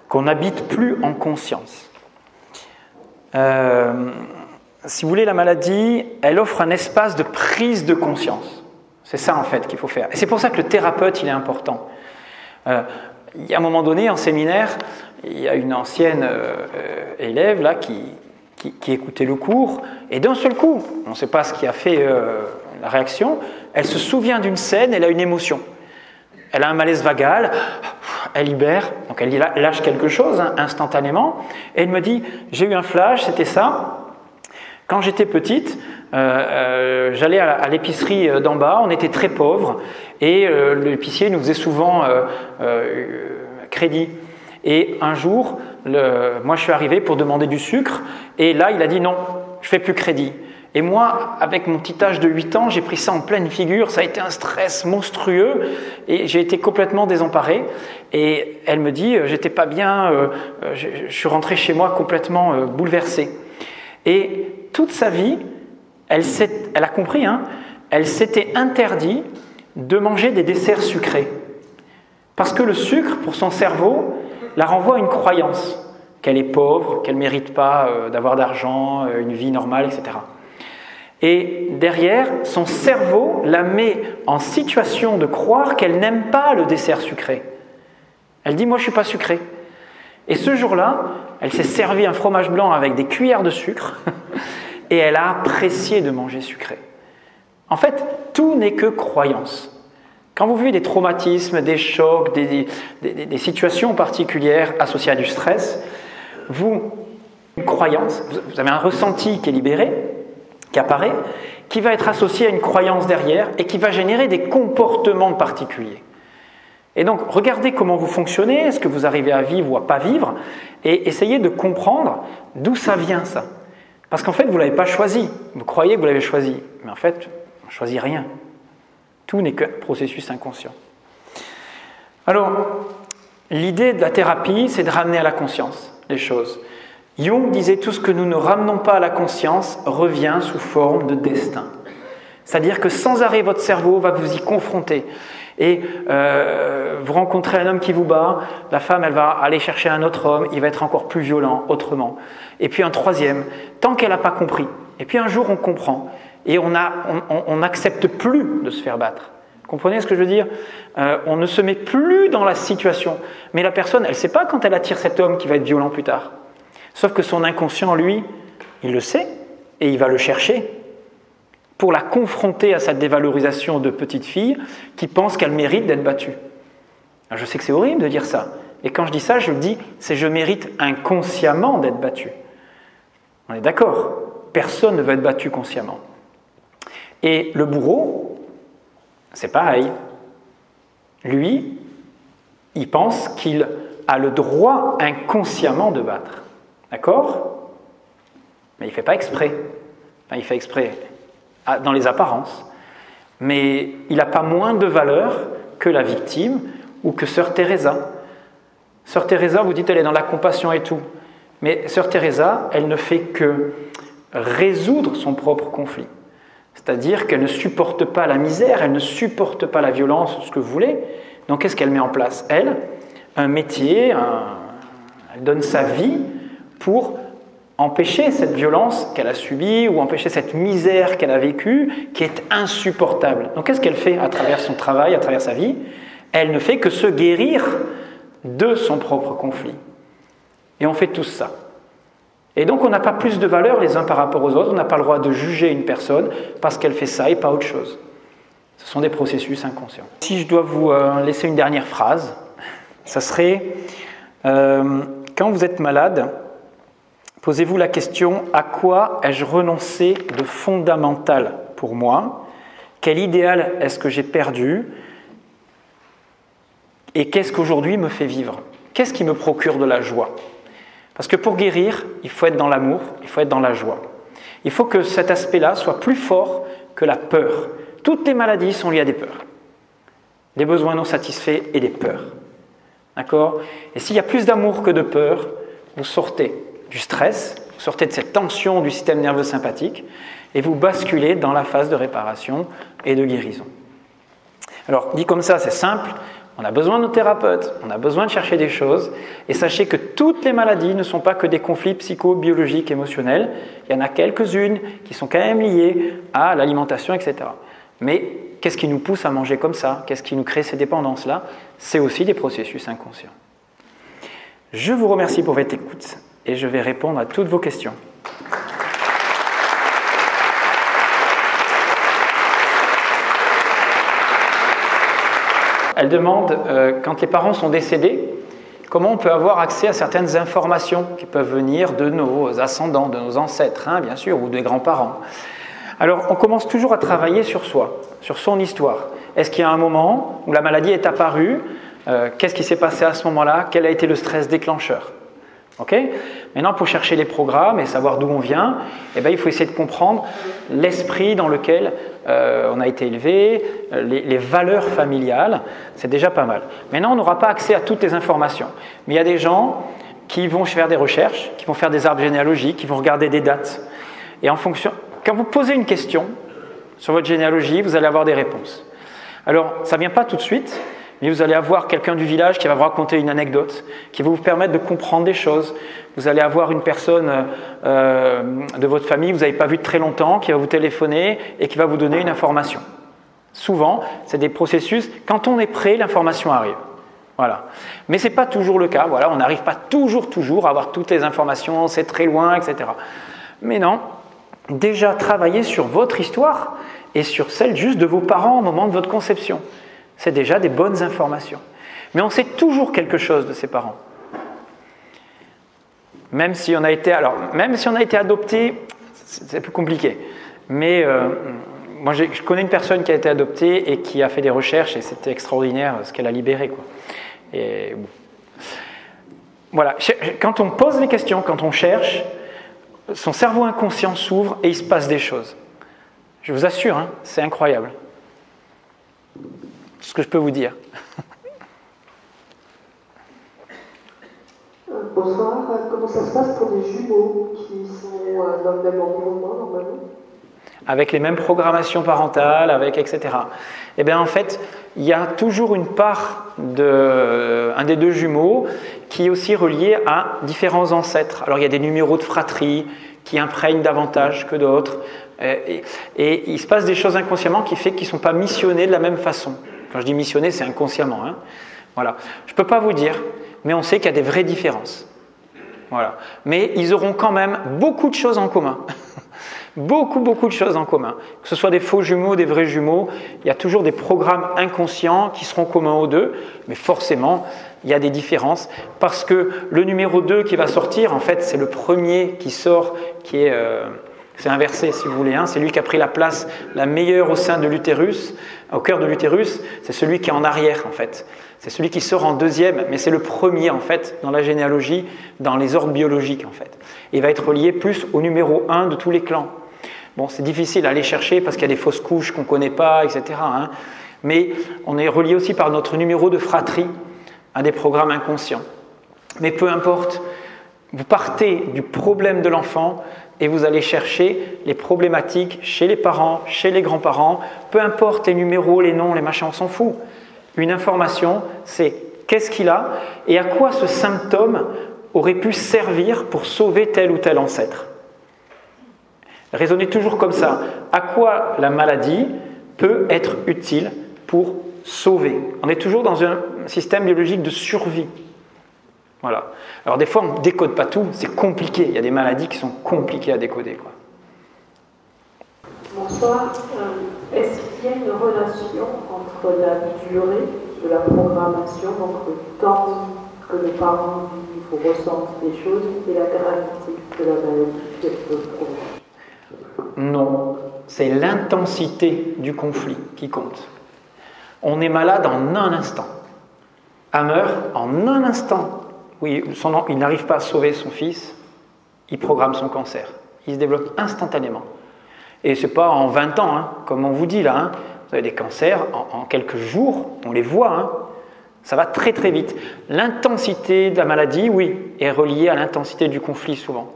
qu'on n'habite plus en conscience. Si vous voulez, la maladie, elle offre un espace de prise de conscience. C'est ça en fait qu'il faut faire. Et c'est pour ça que le thérapeute, il est important. Il y a un moment donné, en séminaire, il y a une ancienne élève là qui écoutait le cours, et d'un seul coup, on ne sait pas ce qui a fait la réaction, elle se souvient d'une scène, elle a une émotion. Elle a un malaise vagal, elle libère, donc elle lâche quelque chose instantanément, et elle me dit, j'ai eu un flash, c'était ça. Quand j'étais petite, j'allais à l'épicerie d'en bas, on était très pauvres, et l'épicier nous faisait souvent crédit. Et un jour, moi je suis arrivé pour demander du sucre, et là il a dit non, je ne fais plus crédit. Et moi, avec mon petit âge de 8 ans, j'ai pris ça en pleine figure, ça a été un stress monstrueux, et j'ai été complètement désemparé. Et elle me dit, j'étais pas bien, je suis rentré chez moi complètement bouleversé. Et toute sa vie, elle a compris, elle s'était interdit de manger des desserts sucrés. Parce que le sucre, pour son cerveau, la renvoie à une croyance, qu'elle est pauvre, qu'elle ne mérite pas d'avoir d'argent, une vie normale, etc. Et derrière, son cerveau la met en situation de croire qu'elle n'aime pas le dessert sucré. Elle dit, moi je ne suis pas sucrée. Et ce jour-là, elle s'est servi un fromage blanc avec des cuillères de sucre et elle a apprécié de manger sucré. En fait, tout n'est que croyance. Quand vous vivez des traumatismes, des chocs, des situations particulières associées à du stress, une croyance, vous avez un ressenti qui est libéré, qui apparaît, qui va être associé à une croyance derrière et qui va générer des comportements particuliers. Et donc, regardez comment vous fonctionnez, est-ce que vous arrivez à vivre ou à pas vivre, et essayez de comprendre d'où ça vient, ça. Parce qu'en fait, vous ne l'avez pas choisi. Vous croyez que vous l'avez choisi, mais en fait, on ne choisit rien. Tout n'est que processus inconscient. Alors, l'idée de la thérapie, c'est de ramener à la conscience les choses. Jung disait, tout ce que nous ne ramenons pas à la conscience revient sous forme de destin. C'est-à-dire que sans arrêt, votre cerveau va vous y confronter. Et vous rencontrez un homme qui vous bat, la femme, elle va aller chercher un autre homme, il va être encore plus violent, autrement. Et puis un troisième, tant qu'elle n'a pas compris. Et puis un jour, on comprend. Et on n'accepte plus de se faire battre. Vous comprenez ce que je veux dire ? On ne se met plus dans la situation. Mais la personne, elle ne sait pas quand elle attire cet homme qui va être violent plus tard. Sauf que son inconscient, lui, il le sait et il va le chercher pour la confronter à sa dévalorisation de petite fille qui pense qu'elle mérite d'être battue. Alors je sais que c'est horrible de dire ça. Et quand je dis ça, je le dis, c'est je mérite inconsciemment d'être battue. On est d'accord ? Personne ne veut être battu consciemment. Et le bourreau, c'est pareil. Lui, il pense qu'il a le droit inconsciemment de battre. D'accord ? Mais il ne fait pas exprès. Enfin, il fait exprès dans les apparences. Mais il n'a pas moins de valeur que la victime ou que Sœur Teresa. Sœur Teresa, vous dites, elle est dans la compassion et tout. Mais Sœur Teresa, elle ne fait que résoudre son propre conflit. C'est-à-dire qu'elle ne supporte pas la misère, elle ne supporte pas la violence, ce que vous voulez. Donc qu'est-ce qu'elle met en place ? Elle, un métier, elle donne sa vie pour empêcher cette violence qu'elle a subie ou empêcher cette misère qu'elle a vécue qui est insupportable. Donc qu'est-ce qu'elle fait à travers son travail, à travers sa vie ? Elle ne fait que se guérir de son propre conflit. Et on fait tous ça. Et donc on n'a pas plus de valeur les uns par rapport aux autres, on n'a pas le droit de juger une personne parce qu'elle fait ça et pas autre chose. Ce sont des processus inconscients. Si je dois vous laisser une dernière phrase, ça serait quand vous êtes malade, posez-vous la question, à quoi ai-je renoncé de fondamental pour moi ? Quel idéal est-ce que j'ai perdu ? Et qu'est-ce qu'aujourd'hui me fait vivre ? Qu'est-ce qui me procure de la joie ? Parce que pour guérir, il faut être dans l'amour, il faut être dans la joie. Il faut que cet aspect-là soit plus fort que la peur. Toutes les maladies sont liées à des peurs. Des besoins non satisfaits et des peurs. D'accord ? Et s'il y a plus d'amour que de peur, vous sortez du stress, vous sortez de cette tension du système nerveux sympathique et vous basculez dans la phase de réparation et de guérison. Alors, dit comme ça, c'est simple. On a besoin de nos thérapeutes, on a besoin de chercher des choses. Et sachez que toutes les maladies ne sont pas que des conflits psycho-biologiques, émotionnels. Il y en a quelques-unes qui sont quand même liées à l'alimentation, etc. Mais qu'est-ce qui nous pousse à manger comme ça? Qu'est-ce qui nous crée ces dépendances-là? C'est aussi des processus inconscients. Je vous remercie pour votre écoute et je vais répondre à toutes vos questions. Elle demande, quand les parents sont décédés, comment on peut avoir accès à certaines informations qui peuvent venir de nos ascendants, de nos ancêtres, hein, bien sûr, ou des grands-parents. Alors, on commence toujours à travailler sur soi, sur son histoire. Est-ce qu'il y a un moment où la maladie est apparue? Qu'est-ce qui s'est passé à ce moment-là? Quel a été le stress déclencheur? Okay. Maintenant, pour chercher les programmes et savoir d'où on vient, eh bien, il faut essayer de comprendre l'esprit dans lequel on a été élevé, les valeurs familiales, c'est déjà pas mal. Maintenant, on n'aura pas accès à toutes les informations. Mais il y a des gens qui vont faire des recherches, qui vont faire des arbres généalogiques, qui vont regarder des dates. Et en fonction, quand vous posez une question sur votre généalogie, vous allez avoir des réponses. Alors, ça ne vient pas tout de suite, mais vous allez avoir quelqu'un du village qui va vous raconter une anecdote, qui va vous permettre de comprendre des choses. Vous allez avoir une personne de votre famille que vous n'avez pas vue de très longtemps, qui va vous téléphoner et qui va vous donner une information. Souvent, c'est des processus, quand on est prêt, l'information arrive. Voilà. Mais ce n'est pas toujours le cas. Voilà, on n'arrive pas toujours à avoir toutes les informations, c'est très loin, etc. Mais non, déjà travailler sur votre histoire et sur celle juste de vos parents au moment de votre conception. C'est déjà des bonnes informations. Mais on sait toujours quelque chose de ses parents. Même si on a été adopté, c'est plus compliqué. Mais moi, je connais une personne qui a été adoptée et qui a fait des recherches et c'était extraordinaire ce qu'elle a libéré, quoi. Et bon. Voilà. Quand on pose les questions, quand on cherche, son cerveau inconscient s'ouvre et il se passe des choses. Je vous assure, hein, c'est incroyable. C'est ce que je peux vous dire.
Bonsoir. Comment ça se passe pour des jumeaux qui sont dans le même environnement normalement?
Avec les mêmes programmations parentales, etc. Eh bien, en fait, il y a toujours une part d'un des deux jumeaux qui est aussi relié à différents ancêtres. Alors, il y a des numéros de fratrie qui imprègnent davantage que d'autres. Et il se passe des choses inconsciemment qui fait qu'ils ne sont pas missionnés de la même façon. Quand je dis missionner, c'est inconsciemment. Hein. Voilà. Je ne peux pas vous dire, mais on sait qu'il y a des vraies différences. Voilà. Mais ils auront quand même beaucoup de choses en commun. beaucoup de choses en commun. Que ce soit des faux jumeaux, des vrais jumeaux, il y a toujours des programmes inconscients qui seront communs aux deux, mais forcément, il y a des différences, parce que le numéro 2 qui va sortir, en fait, c'est le premier qui sort, qui est... c'est inversé, si vous voulez. Hein. C'est lui qui a pris la place la meilleure au sein de l'utérus, au cœur de l'utérus. C'est celui qui est en arrière, en fait. C'est celui qui sort en deuxième, mais c'est le premier, en fait, dans la généalogie, dans les ordres biologiques, en fait. Et il va être relié plus au numéro 1 de tous les clans. Bon, c'est difficile à aller chercher parce qu'il y a des fausses couches qu'on ne connaît pas, etc. Hein. Mais on est relié aussi par notre numéro de fratrie à des programmes inconscients. Mais peu importe, vous partez du problème de l'enfant et vous allez chercher les problématiques chez les parents, chez les grands-parents, peu importe les numéros, les noms, les machins, on s'en fout. Une information, c'est qu'est-ce qu'il a et à quoi ce symptôme aurait pu servir pour sauver tel ou tel ancêtre. Raisonnez toujours comme ça. À quoi la maladie peut être utile pour sauver? On est toujours dans un système biologique de survie. Voilà. Alors des fois, on ne décode pas tout, c'est compliqué. Il y a des maladies qui sont compliquées à décoder, quoi.
Bonsoir. Est-ce qu'il y a une relation entre la durée de la programmation, donc le temps que les parents vivent ou ressentent des choses, et la gravité de la maladie qu'elle peut provoquer?
Non, c'est l'intensité du conflit qui compte. On est malade en un instant. Hammer, en un instant, oui, il n'arrive pas à sauver son fils, il programme son cancer. Il se développe instantanément. Et ce n'est pas en 20 ans, hein, comme on vous dit là. Hein. Vous avez des cancers, en quelques jours, on les voit. Hein. Ça va très très vite. L'intensité de la maladie, oui, est reliée à l'intensité du conflit souvent.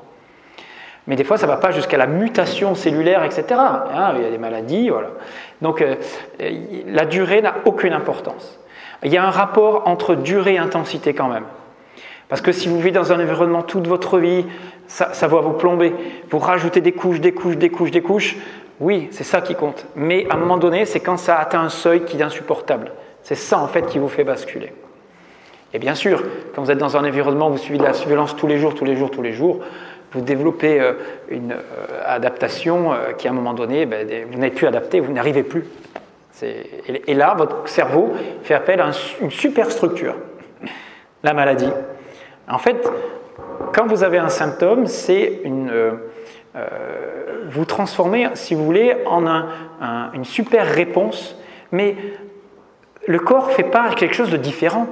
Mais des fois, ça ne va pas jusqu'à la mutation cellulaire, etc. Hein, il y a des maladies, voilà. Donc, la durée n'a aucune importance. Il y a un rapport entre durée et intensité quand même. Parce que si vous vivez dans un environnement toute votre vie, ça va vous plomber. Vous rajoutez des couches, Oui, c'est ça qui compte. Mais à un moment donné, c'est quand ça atteint un seuil qui est insupportable. C'est ça, en fait, qui vous fait basculer. Et bien sûr, quand vous êtes dans un environnement où vous suivez de la violence tous les jours, vous développez une adaptation qui, à un moment donné, vous n'êtes plus adapté, vous n'arrivez plus. Et là, votre cerveau fait appel à une super structure, la maladie. En fait, quand vous avez un symptôme, c'est vous transformez, si vous voulez, en une super réponse, mais le corps ne fait pas quelque chose de différent.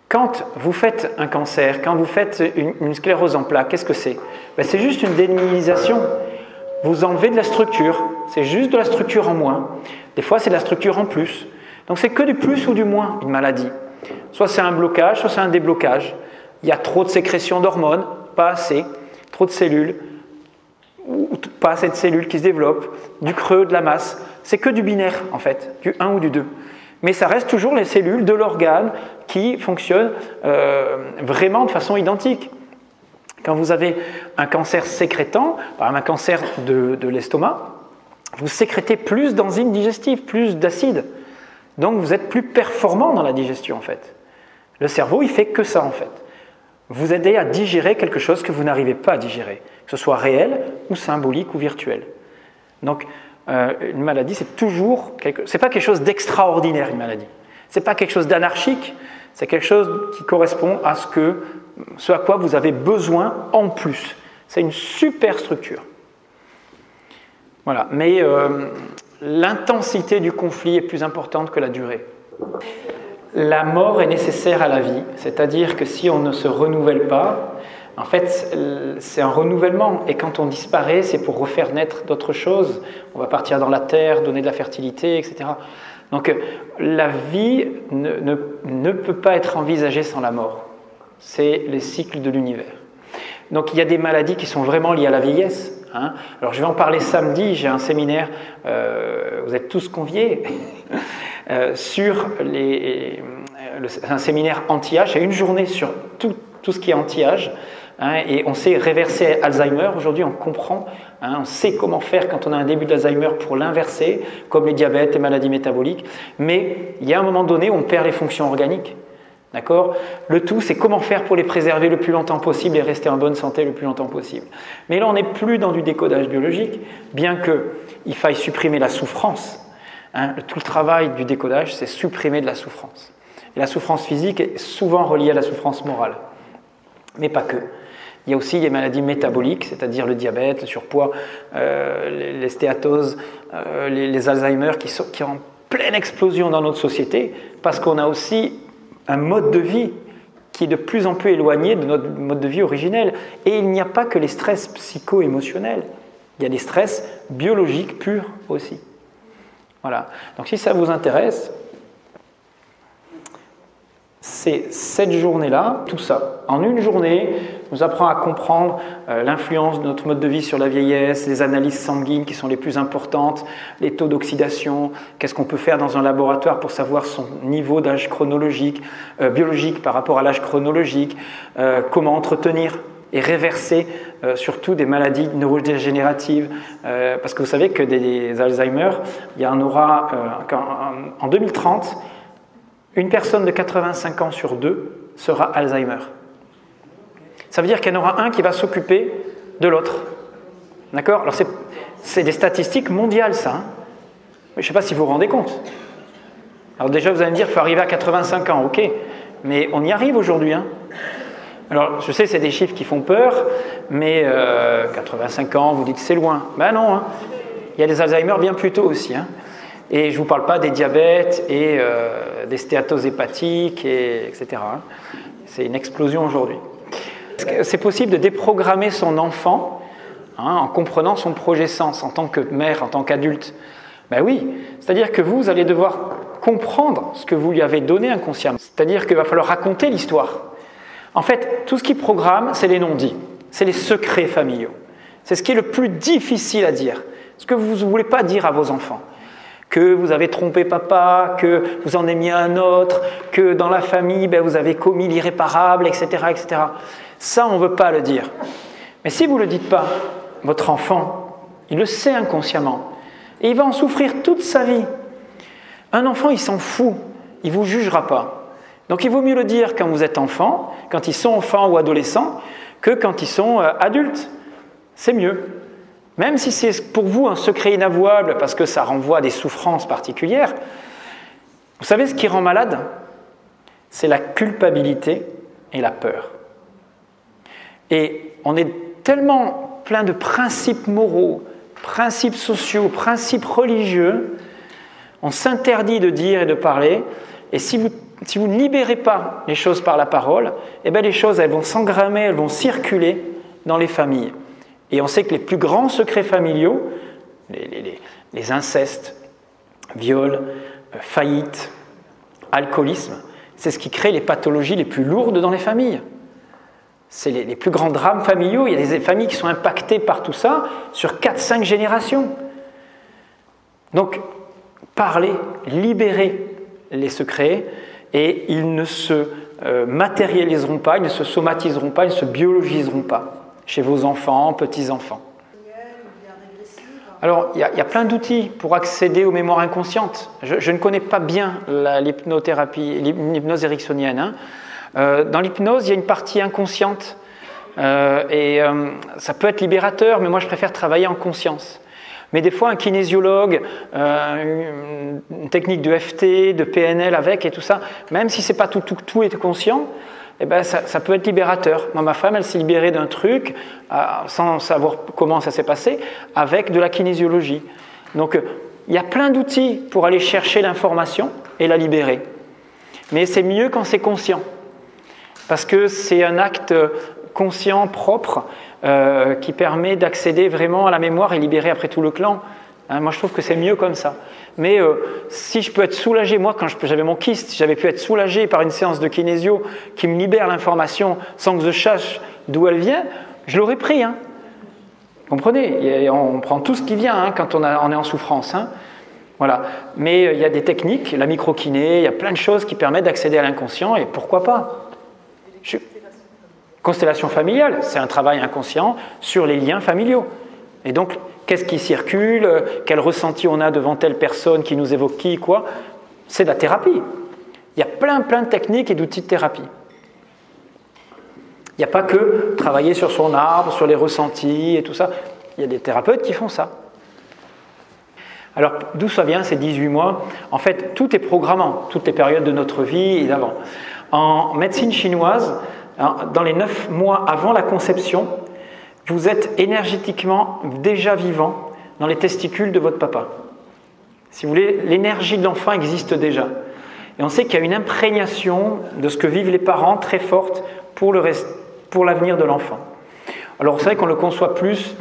Quand vous faites un cancer, quand vous faites une sclérose en plaques, qu'est-ce que c'est? C'est juste une démyélinisation. Vous enlevez de la structure, c'est juste de la structure en moins. Des fois, c'est de la structure en plus. Donc, c'est que du plus ou du moins, une maladie. Soit c'est un blocage, soit c'est un déblocage. Il y a trop de sécrétion d'hormones, pas assez, trop de cellules, ou pas assez de cellules qui se développent, du creux, de la masse. C'est que du binaire, en fait, du 1 ou du 2. Mais ça reste toujours les cellules de l'organe qui fonctionnent vraiment de façon identique. Quand vous avez un cancer sécrétant, par exemple un cancer de l'estomac, vous sécrétez plus d'enzymes digestives, plus d'acides. Donc vous êtes plus performant dans la digestion en fait. Le cerveau, il fait que ça en fait. Vous aidez à digérer quelque chose que vous n'arrivez pas à digérer, que ce soit réel ou symbolique ou virtuel. Donc une maladie, c'est pas quelque chose d'extraordinaire une maladie. C'est pas quelque chose d'anarchique, c'est quelque chose qui correspond à ce à quoi vous avez besoin en plus. C'est une super structure. Voilà, mais l'intensité du conflit est plus importante que la durée. La mort est nécessaire à la vie, c'est-à-dire que si on ne se renouvelle pas, en fait, c'est un renouvellement, et quand on disparaît, c'est pour refaire naître d'autres choses. On va partir dans la terre, donner de la fertilité, etc. Donc, la vie ne peut pas être envisagée sans la mort. C'est les cycles de l'univers. Donc, il y a des maladies qui sont vraiment liées à la vieillesse. Alors, je vais en parler samedi, j'ai un séminaire, vous êtes tous conviés, sur un séminaire anti-âge. Il y a une journée sur tout ce qui est anti-âge. Et on sait réverser Alzheimer. Aujourd'hui, on comprend, on sait comment faire quand on a un début d'Alzheimer pour l'inverser, comme les diabètes, les maladies métaboliques. Mais il y a un moment donné où on perd les fonctions organiques. D'accord ? Le tout, c'est comment faire pour les préserver le plus longtemps possible et rester en bonne santé le plus longtemps possible. Mais là, on n'est plus dans du décodage biologique, bien qu'il faille supprimer la souffrance. Tout le travail du décodage, c'est supprimer de la souffrance. Et la souffrance physique est souvent reliée à la souffrance morale. Mais pas que. Il y a aussi les maladies métaboliques, c'est-à-dire le diabète, le surpoids, les stéatoses, les Alzheimer qui sont en pleine explosion dans notre société, parce qu'on a aussi un mode de vie qui est de plus en plus éloigné de notre mode de vie originel. Et il n'y a pas que les stress psycho-émotionnels, il y a des stress biologiques purs aussi. Voilà. Donc si ça vous intéresse, c'est cette journée-là, tout ça. En une journée, on nous apprend à comprendre l'influence de notre mode de vie sur la vieillesse, les analyses sanguines qui sont les plus importantes, les taux d'oxydation, qu'est-ce qu'on peut faire dans un laboratoire pour savoir son niveau d'âge chronologique, biologique par rapport à l'âge chronologique, comment entretenir et réverser surtout des maladies neurodégénératives. Parce que vous savez que des Alzheimer, il y en aura en 2030, une personne de 85 ans sur 2 sera Alzheimer. Ça veut dire qu'il y en aura un qui va s'occuper de l'autre. D'accord ? Alors c'est des statistiques mondiales, ça. Mais je ne sais pas si vous vous rendez compte. Alors déjà, vous allez me dire qu'il faut arriver à 85 ans, ok. Mais on y arrive aujourd'hui. Alors, je sais, c'est des chiffres qui font peur, mais 85 ans, vous dites c'est loin. Ben non, il y a des Alzheimer bien plus tôt aussi. Et je ne vous parle pas des diabètes et des stéatoses hépatiques, etc. C'est une explosion aujourd'hui. C'est possible de déprogrammer son enfant en comprenant son projet sens en tant que mère, en tant qu'adulte. Ben oui, c'est-à-dire que vous allez devoir comprendre ce que vous lui avez donné inconsciemment. C'est-à-dire qu'il va falloir raconter l'histoire. En fait, tout ce qui programme, c'est les non-dits, c'est les secrets familiaux. C'est ce qui est le plus difficile à dire, ce que vous ne voulez pas dire à vos enfants. Que vous avez trompé papa, que vous en aimiez un autre, que dans la famille, vous avez commis l'irréparable, etc., etc. Ça, on ne veut pas le dire. Mais si vous ne le dites pas, votre enfant, il le sait inconsciemment. Et il va en souffrir toute sa vie. Un enfant, il s'en fout, il ne vous jugera pas. Donc il vaut mieux le dire quand vous êtes enfant, quand ils sont enfants ou adolescents, que quand ils sont adultes. C'est mieux. Même si c'est pour vous un secret inavouable, parce que ça renvoie à des souffrances particulières, vous savez ce qui rend malade? C'est la culpabilité et la peur. Et on est tellement plein de principes moraux, principes sociaux, principes religieux, on s'interdit de dire et de parler, et si vous ne libérez pas les choses par la parole, eh bien les choses elles vont s'engrammer, elles vont circuler dans les familles. Et on sait que les plus grands secrets familiaux, les incestes, viols, faillites, alcoolisme, c'est ce qui crée les pathologies les plus lourdes dans les familles. C'est les plus grands drames familiaux. Il y a des familles qui sont impactées par tout ça sur 4-5 générations. Donc, parlez, libérez les secrets et ils ne se matérialiseront pas, ils ne se somatiseront pas, ils ne se biologiseront pas chez vos enfants, petits-enfants. Alors, il y a plein d'outils pour accéder aux mémoires inconscientes. Je ne connais pas bien l'hypnothérapie, l'hypnose ericksonienne. Dans l'hypnose, il y a une partie inconsciente. Ça peut être libérateur, mais moi je préfère travailler en conscience. Mais des fois, un kinésiologue, une technique de FT, de PNL avec et tout ça, même si c'est pas tout est conscient, eh ben ça peut être libérateur. Moi, ma femme, elle s'est libérée d'un truc, sans savoir comment ça s'est passé, avec de la kinésiologie. Donc, il y a plein d'outils pour aller chercher l'information et la libérer. Mais c'est mieux quand c'est conscient. Parce que c'est un acte conscient, propre, qui permet d'accéder vraiment à la mémoire et libérer après tout le clan. Moi, je trouve que c'est mieux comme ça. Mais si je peux être soulagé, moi, quand j'avais mon kyste, j'avais pu être soulagé par une séance de kinésio qui me libère l'information sans que je sache d'où elle vient, je l'aurais pris. Vous comprenez? On prend tout ce qui vient quand on est en souffrance. Voilà. Mais il y a des techniques, la microkiné, il y a plein de choses qui permettent d'accéder à l'inconscient, et pourquoi pas? Constellation familiale, c'est un travail inconscient sur les liens familiaux. Et donc, qu'est-ce qui circule, quel ressenti on a devant telle personne qui nous évoque qui, quoi, c'est de la thérapie. Il y a plein de techniques et d'outils de thérapie. Il n'y a pas que travailler sur son arbre, sur les ressentis et tout ça. Il y a des thérapeutes qui font ça. Alors, d'où ça vient ces 18 mois? En fait, tout est programmant, toutes les périodes de notre vie et d'avant. En médecine chinoise, dans les 9 mois avant la conception, vous êtes énergétiquement déjà vivant dans les testicules de votre papa. Si vous voulez, l'énergie de l'enfant existe déjà. Et on sait qu'il y a une imprégnation de ce que vivent les parents très forte pour l'avenir de l'enfant. Alors c'est vrai qu'on le conçoit plus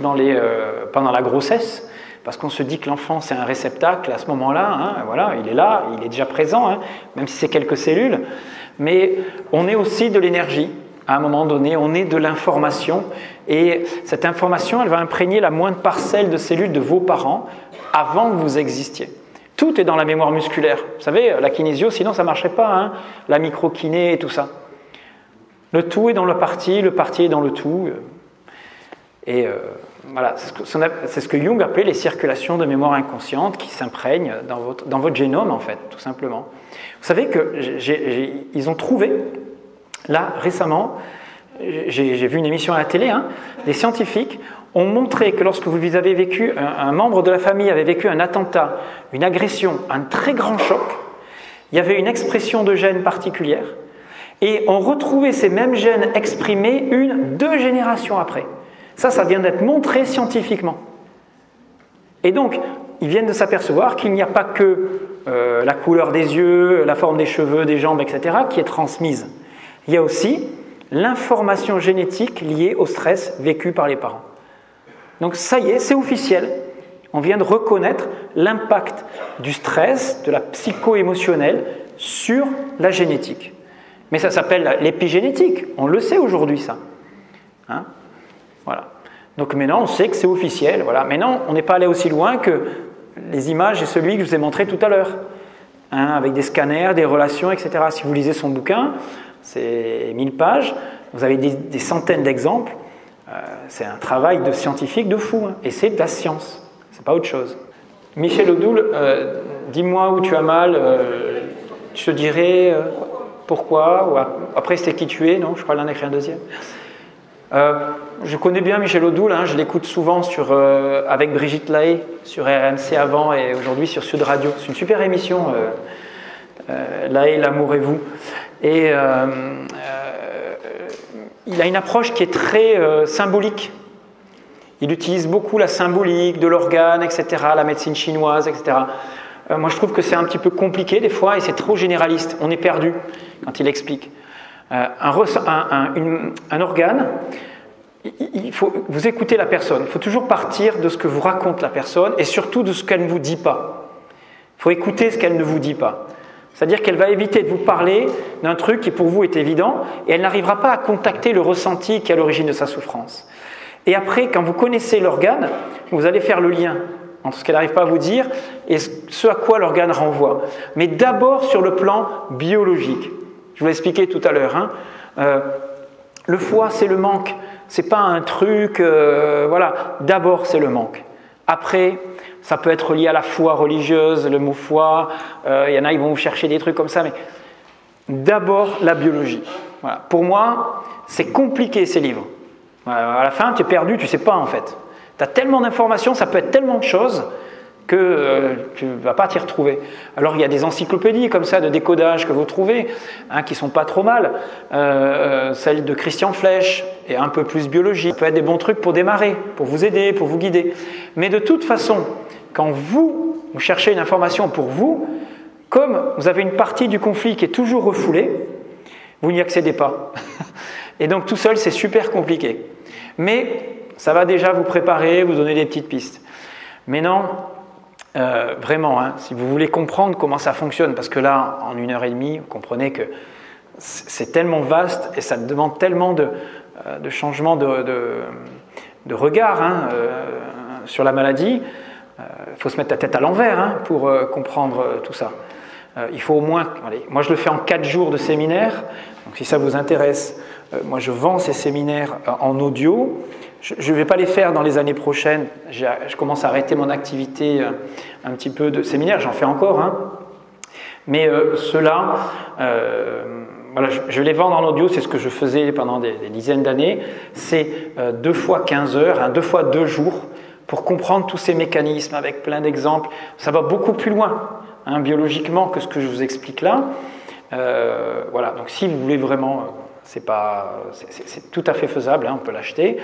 pendant la grossesse, parce qu'on se dit que l'enfant c'est un réceptacle à ce moment-là, voilà, il est là, il est déjà présent, même si c'est quelques cellules, mais on est aussi de l'énergie. À un moment donné, on est de l'information, et cette information, elle va imprégner la moindre parcelle de cellules de vos parents avant que vous existiez. Tout est dans la mémoire musculaire. Vous savez, la kinésio, sinon ça ne marcherait pas, la microkiné et tout ça. Le tout est dans le parti est dans le tout. Et voilà, c'est ce que Jung appelait les circulations de mémoire inconsciente qui s'imprègnent dans votre génome, en fait, tout simplement. Vous savez qu'ils ont trouvé, là, récemment, j'ai vu une émission à la télé, des scientifiques ont montré que lorsque vous avez vécu, un membre de la famille avait vécu un attentat, une agression, un très grand choc, il y avait une expression de gènes particulière, et on retrouvait ces mêmes gènes exprimés 1-2 générations après. Ça vient d'être montré scientifiquement. Et donc, ils viennent de s'apercevoir qu'il n'y a pas que la couleur des yeux, la forme des cheveux, des jambes, etc., qui est transmise. Il y a aussi l'information génétique liée au stress vécu par les parents. Donc ça y est, c'est officiel. On vient de reconnaître l'impact du stress, de la psycho-émotionnelle sur la génétique. Mais ça s'appelle l'épigénétique. On le sait aujourd'hui, ça. Voilà. Donc maintenant, on sait que c'est officiel. Voilà. Maintenant, on n'est pas allé aussi loin que les images et celui que je vous ai montré tout à l'heure, avec des scanners, des relations, etc. Si vous lisez son bouquin, c'est 1000 pages, vous avez des centaines d'exemples. C'est un travail de scientifique de fou, et c'est de la science, c'est pas autre chose. Michel Odoul, dis-moi où tu as mal, je te dirai pourquoi, ou après c'était qui tu es, non? Je crois qu'il en a écrit un deuxième. Je connais bien Michel Odoul, je l'écoute souvent avec Brigitte Lahaye sur RMC avant et aujourd'hui sur Sud Radio. C'est une super émission, Lahaye, l'amour et vous. Et il a une approche qui est très symbolique. Il utilise beaucoup la symbolique de l'organe, etc., la médecine chinoise, etc. Moi, je trouve que c'est un petit peu compliqué des fois et c'est trop généraliste. On est perdu quand il explique. Un organe, vous écoutez la personne. Il faut toujours partir de ce que vous raconte la personne et surtout de ce qu'elle ne vous dit pas. Il faut écouter ce qu'elle ne vous dit pas. C'est-à-dire qu'elle va éviter de vous parler d'un truc qui pour vous est évident et elle n'arrivera pas à contacter le ressenti qui est à l'origine de sa souffrance. Et après, quand vous connaissez l'organe, vous allez faire le lien entre ce qu'elle n'arrive pas à vous dire et ce à quoi l'organe renvoie. Mais d'abord sur le plan biologique. Je vous l'ai expliqué tout à l'heure. Le foie, c'est le manque. C'est pas un truc... voilà. D'abord, c'est le manque. Après, ça peut être lié à la foi religieuse, le mot foi. Il y en a, ils vont vous chercher des trucs comme ça. Mais d'abord, la biologie. Voilà. Pour moi, c'est compliqué ces livres. À la fin, tu es perdu, tu ne sais pas en fait. Tu as tellement d'informations, ça peut être tellement de choses que tu ne vas pas t'y retrouver. Alors il y a des encyclopédies comme ça de décodage que vous trouvez, qui ne sont pas trop mal. Celle de Christian Flech est un peu plus biologique. Ça peut être des bons trucs pour démarrer, pour vous aider, pour vous guider. Mais de toute façon, quand vous cherchez une information pour vous, comme vous avez une partie du conflit qui est toujours refoulée, vous n'y accédez pas. Et donc tout seul, c'est super compliqué. Mais ça va déjà vous préparer, vous donner des petites pistes. Mais non, vraiment, si vous voulez comprendre comment ça fonctionne, parce que là, en 1h30, vous comprenez que c'est tellement vaste et ça demande tellement de changements de regard sur la maladie. Il faut se mettre la tête à l'envers pour comprendre tout ça. Il faut au moins... Allez, moi, je le fais en 4 jours de séminaire. Donc, si ça vous intéresse, moi, je vends ces séminaires en audio. Je ne vais pas les faire dans les années prochaines. Je commence à arrêter mon activité un petit peu de séminaire. J'en fais encore. Mais ceux-là, voilà, je vais les vendre en audio. C'est ce que je faisais pendant des dizaines d'années. C'est 2 fois 15 heures, 2 fois 2 jours pour comprendre tous ces mécanismes avec plein d'exemples. Ça va beaucoup plus loin biologiquement que ce que je vous explique là. Voilà, donc si vous voulez vraiment, c'est tout à fait faisable, on peut l'acheter.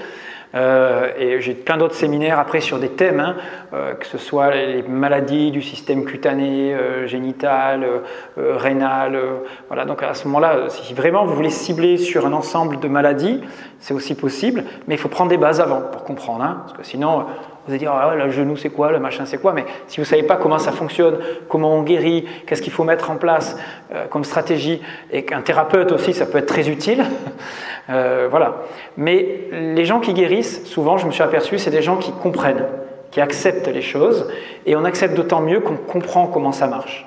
Et j'ai plein d'autres séminaires après sur des thèmes, que ce soit les maladies du système cutané, génital, rénal. Voilà, donc à ce moment-là, si vraiment vous voulez cibler sur un ensemble de maladies, c'est aussi possible, mais il faut prendre des bases avant pour comprendre, parce que sinon vous allez dire le genou c'est quoi, le machin c'est quoi, mais si vous ne savez pas comment ça fonctionne, comment on guérit, qu'est-ce qu'il faut mettre en place comme stratégie, et qu'un thérapeute aussi ça peut être très utile, voilà. Mais les gens qui guérissent, souvent je me suis aperçu, c'est des gens qui comprennent, qui acceptent les choses, et on accepte d'autant mieux qu'on comprend comment ça marche.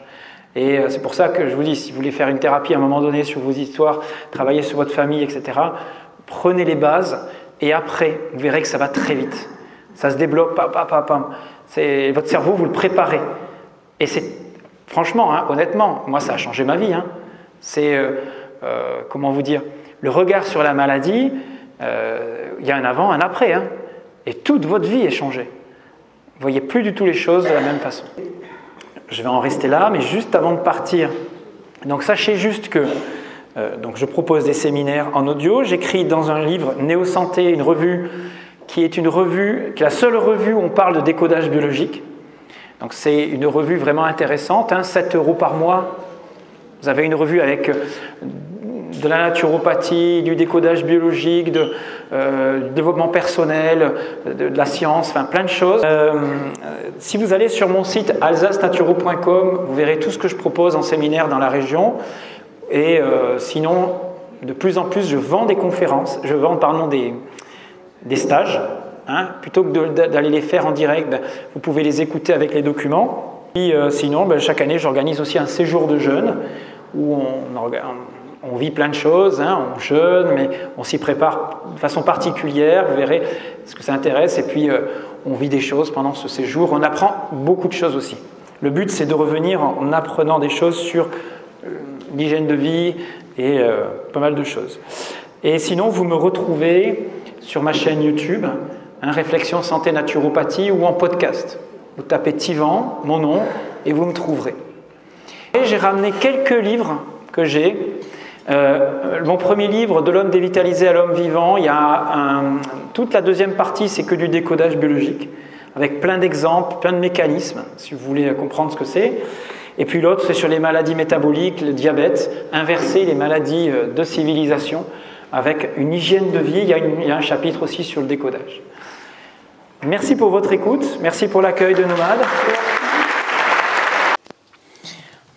Et c'est pour ça que je vous dis, si vous voulez faire une thérapie à un moment donné sur vos histoires, travailler sur votre famille, etc., prenez les bases, et après, vous verrez que ça va très vite. Ça se débloque, votre cerveau, vous le préparez. Et c'est, franchement, honnêtement, moi ça a changé ma vie. C'est, comment vous dire, le regard sur la maladie, il y a un avant, un après. Et toute votre vie est changée. Vous ne voyez plus du tout les choses de la même façon. Je vais en rester là, mais juste avant de partir. Donc sachez juste que donc je propose des séminaires en audio. J'écris dans un livre, Néo Santé, une revue qui est la seule revue où on parle de décodage biologique. Donc c'est une revue vraiment intéressante, 7 € par mois. Vous avez une revue avec de la naturopathie, du décodage biologique, du développement personnel, de la science, enfin plein de choses. Si vous allez sur mon site alsacenaturo.com, vous verrez tout ce que je propose en séminaire dans la région. Et sinon, de plus en plus, je vends des conférences, des stages, plutôt que d'aller les faire en direct, vous pouvez les écouter avec les documents. Et sinon, chaque année, j'organise aussi un séjour de jeûne où on vit plein de choses, on jeûne, mais on s'y prépare de façon particulière, vous verrez ce que ça intéresse. Et puis, on vit des choses pendant ce séjour, on apprend beaucoup de choses aussi. Le but, c'est de revenir en apprenant des choses sur l'hygiène de vie et pas mal de choses. Et sinon, vous me retrouvez sur ma chaîne YouTube, Réflexion Santé Naturopathie, ou en podcast. Vous tapez Thivan, mon nom, et vous me trouverez. Et j'ai ramené quelques livres que j'ai. Mon premier livre, De l'homme dévitalisé à l'homme vivant, il y a toute la deuxième partie, c'est que du décodage biologique, avec plein d'exemples, plein de mécanismes, si vous voulez comprendre ce que c'est. Et puis l'autre, c'est sur les maladies métaboliques, le diabète, inverser les maladies de civilisation, avec une hygiène de vie. Il y a un chapitre aussi sur le décodage. Merci pour votre écoute, merci pour l'accueil de Nomade.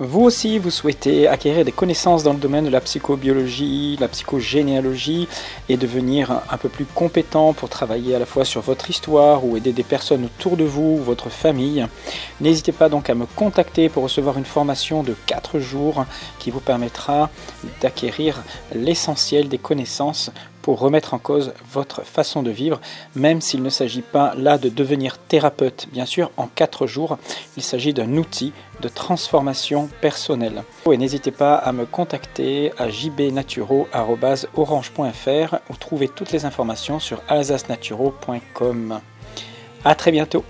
Vous aussi, vous souhaitez acquérir des connaissances dans le domaine de la psychobiologie, la psychogénéalogie et devenir un peu plus compétent pour travailler à la fois sur votre histoire ou aider des personnes autour de vous ou votre famille. N'hésitez pas donc à me contacter pour recevoir une formation de 4 jours qui vous permettra d'acquérir l'essentiel des connaissances pour remettre en cause votre façon de vivre, même s'il ne s'agit pas là de devenir thérapeute. Bien sûr, en 4 jours, il s'agit d'un outil de transformation personnelle. Et n'hésitez pas à me contacter à jbnaturo@orange.fr ou trouver toutes les informations sur alsacenaturo.com. À très bientôt.